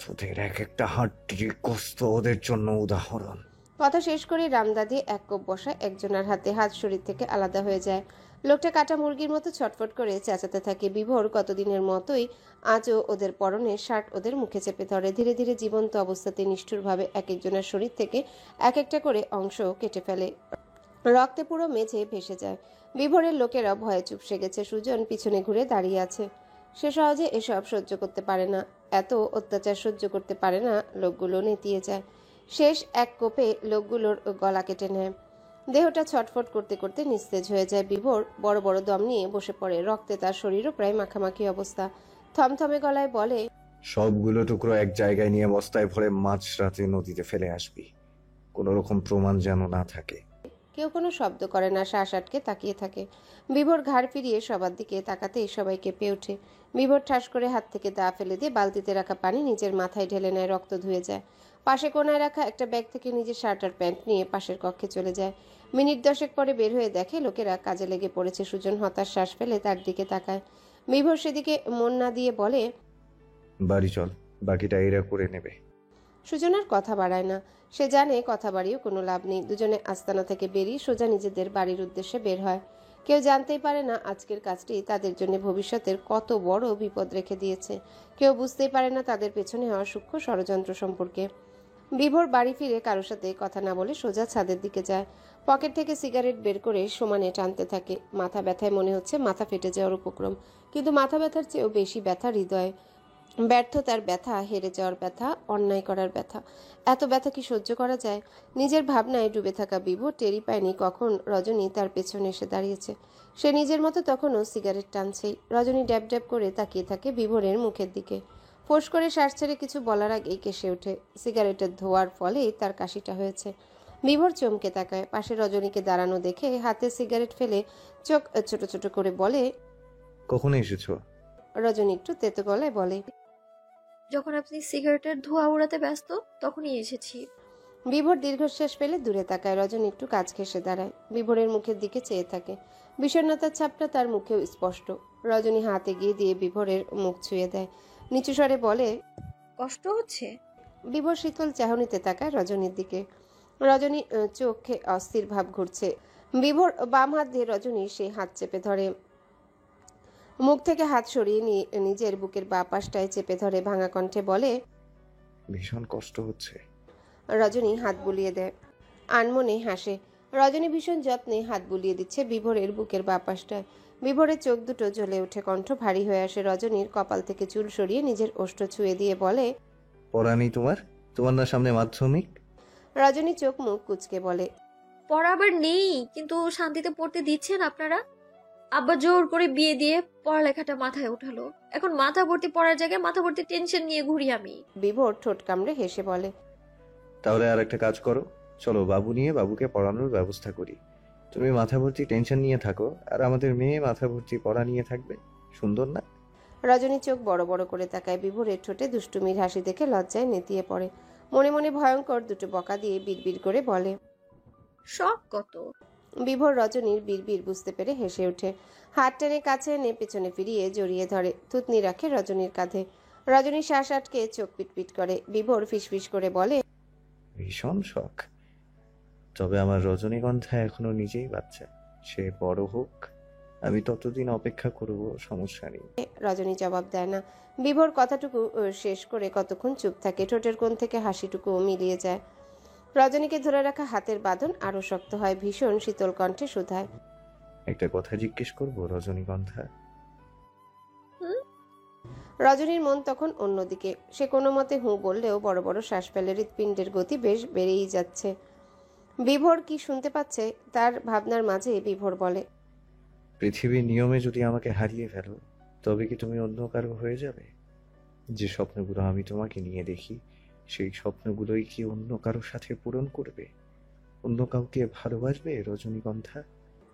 তোদের এক একটা হাড্ডি গোস্ত ওদের জন্য উদাহরণ। কথা শেষ করে রামদা দিয়ে এক কোপ বসায় একজনের হাতে। হাত শরীর থেকে আলাদা হয়ে যায়। লোকটা কাটা মুরগির মতো ছটফট করে চেঁচাতে থাকে। বিভোর কতদিনের মতোই আজও ওদের পরনের শার্ট ওদের মুখে চেপে ধরে। ধীরে ধীরে জীবন্ত অবস্থাতে নিষ্ঠুরভাবে এক একজনের শরীর থেকে এক একটা করে অংশ কেটে ফেলে। রক্তে পুরো মেঝে ভেসে যায়। বিভোরের লোকেরা ভয়ে চুপসে গেছে। সুজন পিছনে ঘুরে দাঁড়িয়ে আছে। সে সহজে এসব সহ্য করতে পারে না। এত অত্যাচার সহ্য করতে পারে না। লোকগুলো নেতিয়ে যায়। শেষ এক কোপে লোকগুলোর গলা কেটে নেয়। দেহটা ছটফট করতে করতে নিস্তেজ হয়ে যায়। বিভোর বড় বড় দম নিয়ে বসে পড়ে। রক্তে তার শরীরও প্রায় মাখামাখি অবস্থা। থমথমে গলায় বলে, সবগুলো টুকরো এক জায়গায় নিয়ে বস্তায় ভরে মাঝরাতে নদীতে ফেলে আসবি। কোনো রকম প্রমাণ যেন না থাকে। কেউ কোনো শব্দ করে না। শ্বাস আটকে তাকিয়ে থাকে। বিভোর ঘাড় ফিরিয়ে সবার দিকে তাকাতেই সবাই কেঁপে ওঠে। বিভোর ঠাস করে হাত থেকে দা ফেলে দিয়ে বালতিতে রাখা পানি নিজের মাথায় ঢেলে নেয়। রক্ত ধুয়ে যায়। পাশে কোনায় রাখা একটা ব্যাগ থেকে নিজের শার্ট আর প্যান্ট নিয়ে পাশের কক্ষে চলে যায়। মিনিট 10 পরে বের হয়ে দেখে লোকেরা কাজে লেগে পড়েছে। সুজন হতাশ শ্বাস ফেলে তার দিকে তাকায়। বিভোর সেদিকে মন না দিয়ে বলে, বাড়ি চল, বাকিটা এরা করে নেবে। সুজনার কথা বাড়ায় না। সে জানে কথা বাড়িয়েও কোনো লাভ নেই। দুজনে আস্তানা থেকে বেরিয়ে সোজা নিজেদের বাড়ির উদ্দেশ্যে বের হয়। কেউ জানতেই পারে না আজকের কাজটি তাদের জন্য ভবিষ্যতের কত বড় বিপদ রেখে দিয়েছে। কেউ বুঝতেই পারে না তাদের পেছনে হওয়া সূক্ষ্ম ষড়যন্ত্র সম্পর্কে। বিভোর বাড়ি ফিরে কারোর সাথে কথা না বলে সোজা ছাদের দিকে যায়। পকেট থেকে সিগারেট বের করে সমানে টানতে থাকে। মাথা ব্যথায় মনে হচ্ছে মাথা ফেটে যাওয়ার উপক্রম, কিন্তু মাথা ব্যথার চেয়েও বেশি ব্যথা হৃদয়। ব্যর্থতার ব্যথা, হেরে যাওয়ার ব্যথা, অন্যায় করার ব্যথা। এত ব্যথা কি সহ্য করা যায়? নিজের ভাবনায় ডুবে থাকা বিভোর টেরি পায়নি কখন রজনী তার পেছনে এসে দাঁড়িয়েছে। সে নিজের মতো তখনও সিগারেট টানছেই। রজনী ড্যাব ড্যাব করে তাকিয়ে থাকে বিভোরের মুখের দিকে। ফোঁস করে শ্বাস ছেড়ে কিছু বলার আগেই কেসে ওঠে। সিগারেটের ধোয়ার ফলেই তার কাশিটা হয়েছে। বিভোর চমকে তাকায়। পাশে রজনীকে দাঁড়ানো দেখে হাতে সিগারেট ফেলে চোখ ছোট ছোট করে বলে, কখন এসেছো? রজনী একটু তেতো গলায় বলে, যখন আপনি সিগারেটের ধোঁয়া উড়াতে ব্যস্ত তখনই এসেছি। বিভোর দীর্ঘশ্বাস ফেলে দূরে তাকায়। রজনী একটু কাছ ঘেঁষে দাঁড়ায়। বিভোরের মুখের দিকে চেয়ে থাকে। বিষণ্ণতার ছাপটা তার মুখেও স্পষ্ট। রজনী হাত এগিয়ে দিয়ে বিভোরের মুখ ছুঁয়ে দেয়। নিচু স্বরে বলে, কষ্ট হচ্ছে? বিভোর শীতল চাহনিতে তাকায় রজনীর দিকে। রজনী চোখে অস্থির ভাব ঘুরছে। বিভোর বাম হাত দিয়ে রজনীর সেই হাত চেপে ধরে। মুখ থেকে হাত সরিয়ে নিয়ে নিজের বুকের বাঁ পাশটায় চেপে ধরে ভাঙা কণ্ঠে বলে, ভীষণ কষ্ট হচ্ছে। রজনী হাত বুলিয়ে দেয়। আনমনে হাসে। রজনী ভীষণ যত্নে হাত বুলিয়ে দিচ্ছে বিভোরের বুকের বাঁ পাশটায়। বিভোরের চোখ দুটো জ্বলে ওঠে, কণ্ঠ ভারী হয়ে আসে। রজনীর কপাল থেকে চুল সরিয়ে নিজের ওষ্ঠ ছুঁয়ে দিয়ে বলে, পড়া নেই তোমার? তোমার না সামনে মাধ্যমিক? রজনী চোখ মুখ কুঁচকে বলে, পড়া আবার নেই, কিন্তু শান্তিতে পড়তে দিচ্ছেন আপনারা? আব্বা জোর করে বিয়ে দিয়ে পড়ালেখাটা মাথায় উঠালো। এখন মাথা ভর্তি পড়ার জায়গায় মাথা ভর্তি টেনশন নিয়ে ঘুরি আমি। বিভোর ঠোঁট কামড়ে হেসে বলে, তাহলে আর একটা কাজ করো, চলো বাবু নিয়ে বাবুকে পড়ানোর ব্যবস্থা করি। তুমি মাথা ভর্তি টেনশন নিয়ে থাকো, আর আমাদের মেয়ে মাথা ভর্তি পড়া নিয়ে থাকবে। সুন্দর না? রজনী চোখ বড় বড় করে তাকায়। বিভোরের ঠোঁটে দুষ্টুমির হাসি দেখে লজ্জায় নেতিয়ে পড়ে। মনে মনে ভয়ঙ্কর দুটো বকা দিয়ে বিড়বিড় করে বলে, শখ কত? বিভোর রজনীর বিড়বিড় বুঝতে পেরে হেসে ওঠে। হাত টেনে কাছে এনে পেছনে ফিরিয়ে জড়িয়ে ধরে। থুতনি রাখে রজনীর কাঁধে। রজনী শ্বাস আটকে চোখ পিটপিট করে। বিভোর ফিসফিস করে বলে, ভীষণ শখ। তবে আমার রজনীগন্ধা এখনো নিজেই বাচ্চা। সে বড় হোক, আমি ততদিন অপেক্ষা করব, সমস্যা নেই। রজনী জবাব দেয় না। বিভোর কথাটুকু শেষ করে কতক্ষণ চুপ থাকে। ঠোঁটের কোণ থেকে হাসিটুকু মিলিয়ে যায়। রজনীকে ধরে রাখা হাতের বাঁধন আরো শক্ত হয়। ভীষণ শীতল কণ্ঠে শুধায়, একটা কথা জিজ্ঞেস করবো রজনীগন্ধা? রজনীর মন তখন অন্যদিকে। সে কোনো মতে হুঁ বললেও বড় বড় শ্বাস ফেলে। হৃৎপিণ্ডের গতি বেশ বেড়েই যাচ্ছে। বিভোর কি শুনতে পাচ্ছে তার ভাবনার মাঝে বিভোর বলে, পৃথিবীর নিয়মে যদি আমাকে হারিয়ে ফেলো, তবে কি তুমি অন্য কারো হয়ে যাবে? যে স্বপ্নগুলো আমি তোমাকে নিয়ে দেখি, সেই স্বপ্নগুলোই কি অন্য কারোর সাথে পূরণ করবে? অন্য কাউকে ভালোবাসবে রজনীগন্ধা?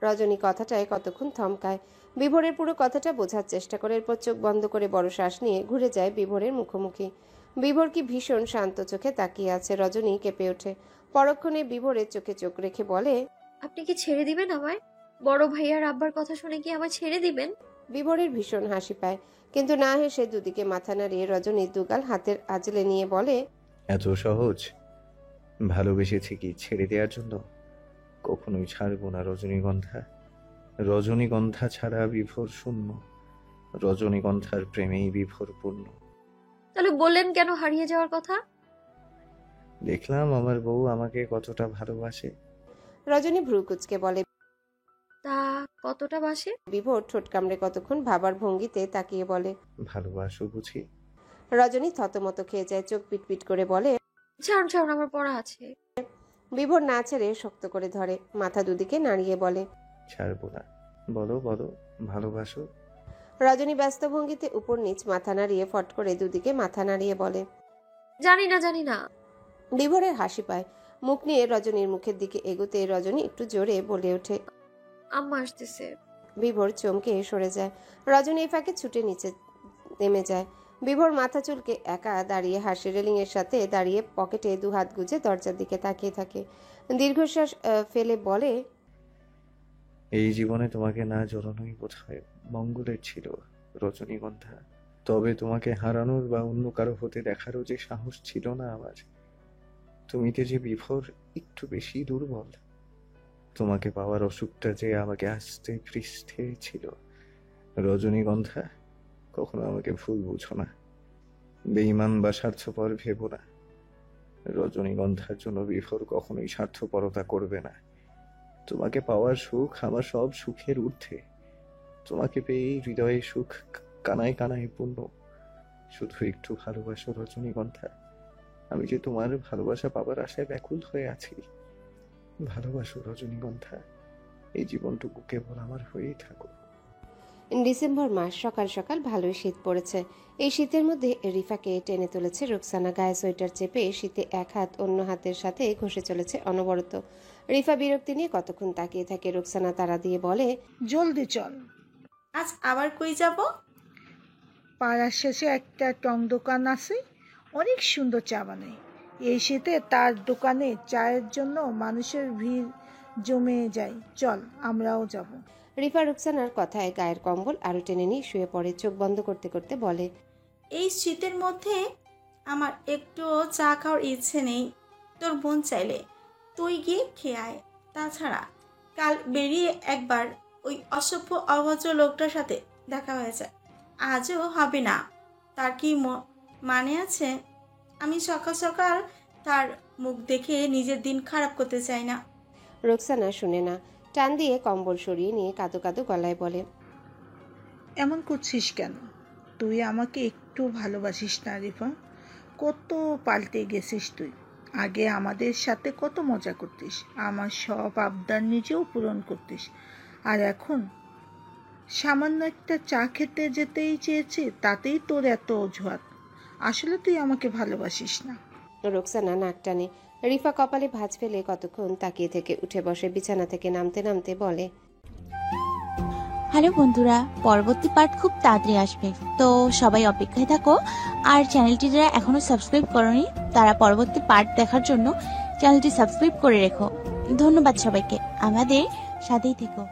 রজনী কথাটায় কতক্ষণ থমকায়। বিভোরের পুরো কথাটা বোঝার চেষ্টা করে। এরপর চোখ বন্ধ করে বড় শ্বাস নিয়ে ঘুরে যায় বিভোরের মুখোমুখি। বিভোর কি ভীষণ শান্ত চোখে তাকিয়ে আছে। রজনী কেঁপে ওঠে। পরক্ষণে বিভোরের চোখে চোখ রেখে বলে, আপনি কি ছেড়ে দিবেন আমায়? বড় ভাইয়ার আব্বার কথা শুনে কি আমায় ছেড়ে দিবেন? বিভোরের ভীষণ হাসি পায়, কিন্তু না হেসে দুদিকে মাথা নাড়িয়ে রজনী দুগাল হাতের আঁচলে নিয়ে বলে, এত সহজ? ভালোবেসেছি কি ছেড়ে দেওয়ার জন্য? কখনোই ছাড়বো না রজনীগন্ধা। রজনীগন্ধা ছাড়া বিভোর শূন্য, রজনীগন্ধার প্রেমেই বিভোর পূর্ণ। তাহলে বললেন কেন হারিয়ে যাওয়ার কথা? দেখলাম আমার বউ আমাকে কতটা ভালোবাসে। রজনী ভ্রু কুচকে বলে, তা কতটা বাসে? বিভোর ঠোঁট কামড়ে কতক্ষণ ভাবার ভঙ্গিতে তাকিয়ে বলে, ভালোবাসো বুঝি? রজনী থতমত খেয়ে যায়। চোখ পিটপিট করে বলে, ছাড়ুন ছাড়ুন, আমার পড়া আছে। বিভোর না ছেড়ে শক্ত করে ধরে। মাথা দুদিকে নাড়িয়ে বলে, ছাড়বো না। বলো বলো, ভালোবাসো? রজনী ব্যস্ত ভঙ্গিতে উপর নিচ মাথা নাড়িয়ে ফট করে দুদিকে মাথা নাড়িয়ে বলে, জানি না জানি না। বিভোরের হাসি পায়। মুখ নিয়ে রজনীর মুখের দিকে এগোতে রজনী একটু জোরে বলে ওঠে, আম্মা আসতেছে। বিভোর চমকে সরে যায়। রজনী এই ফাঁকে ছুটে নিচে নেমে যায়। বিভোর মাথা চুলকে একা দাঁড়িয়ে হাসি। রেলিং এর সাথে দাঁড়িয়ে পকেটে দু হাত গুজে দরজার দিকে তাকিয়ে থাকে। দীর্ঘশ্বাস ফেলে বলে, এই জীবনে তোমাকে না জড়ানোই বোধহয় মঙ্গলের ছিল। রজনীগন্ধা। তবে তোমাকে হারানোর বা অন্য কারো হতে দেখারও যে সাহস ছিল না আমার। তুমি যে বিভোর একটু বেশি দুর্বল। তোমাকে পাওয়ার অসুখটা যে আমাকে আস্তে পৃষ্ঠে ছিল। রজনীগন্ধা, কখনো আমাকে ভুল বুঝো না, বেঈমান বা স্বার্থপর ভেবো না। রজনীগন্ধার জন্য বিভোর কখনোই স্বার্থপরতা করবে না। তোমাকে পাওয়ার সুখ আমার সব সুখের ঊর্ধ্বে। তোমাকে পেয়ে হৃদয়ে সুখ কানায় কানায় পূর্ণ। শুধু একটু ভালোবাসো রজনীগন্ধা। আমি যে তোমার ভালোবাসা পাবার আশায় ব্যাকুল হয়ে আছি। ভালোবাসো রজনীগন্ধা, এই জীবনটুকু কেবল আমার হয়েই থাকো। ডিসেম্বর মাস, সকাল সকাল ভালোই শীত পড়েছে। এই শীতের মধ্যে রিফাকে টেনে তুলেছে রুকসানা। গায়ে সোয়েটার চেপে শীতে এক হাত অন্য হাতের সাথে ঘষে চলেছে অনবরত। রিফা বিরক্তি নিয়ে কতক্ষণ তাকিয়ে থাকে। রুকসানা তাড়া দিয়ে বলে, জলদি চল। আজ আবার কই যাব? পাড়ার শেষে একটা টং দোকান আছে, অনেক সুন্দর চা বানায়। এই শীতে তার দোকানে চায়ের জন্য মানুষের ভিড় জমে যায়। চল, আমরাও যাব। রিফা রুকসানার কথায় গায়ের কম্বল আরো টেনে নিয়ে শুয়ে পড়ে। চোখ বন্ধ করতে করতে বলে, এই শীতের মধ্যে আমার একটুও চা খাওয়ার ইচ্ছে নেই। তোর মন চাইলে তুই গিয়ে খেয়ে আয়। তাছাড়া কাল বেরিয়ে একবার ওই অসভ্য অভদ্র লোকটার সাথে দেখা হয়েছে, আজও হবে না। তার কি মানে আছে? আমি সকাল সকাল তার মুখ দেখে নিজের দিন খারাপ করতে চাই না। রুকসানা শুনে না, টান দিয়ে কম্বল সরিয়ে নিয়ে কাঁদো কাঁদো গলায় বলে, এমন করছিস কেন? তুই আমাকে একটু ভালোবাসিস না রিফা? কত পাল্টে গেছিস তুই। আগে আমাদের সাথে কত মজা করতিস, আমার সব আবদার নিজেও পূরণ করতিস। আর এখন সামান্য একটা চা খেতে যেতেই চেয়েছি, তাতেই তোর এত অজুহাত। আসলে তুই আমাকে ভালোবাসিস না। রুকসানা নাক টানে। রিফা কপালে ভাঁজ ফেলে কতক্ষণ তাকিয়ে থেকে উঠে বসে। বিছানা থেকে নামতে নামতে বলে, হ্যালো বন্ধুরা, পরবর্তী পার্ট খুব তাড়াতাড়ি আসবে, তো সবাই অপেক্ষায় থাকো। আর চ্যানেলটি যারা এখনো সাবস্ক্রাইব করোনি তারা পরবর্তী পার্ট দেখার জন্য চ্যানেলটি সাবস্ক্রাইব করে রেখো। ধন্যবাদ সবাইকে, আমাদের সাথেই থেকো।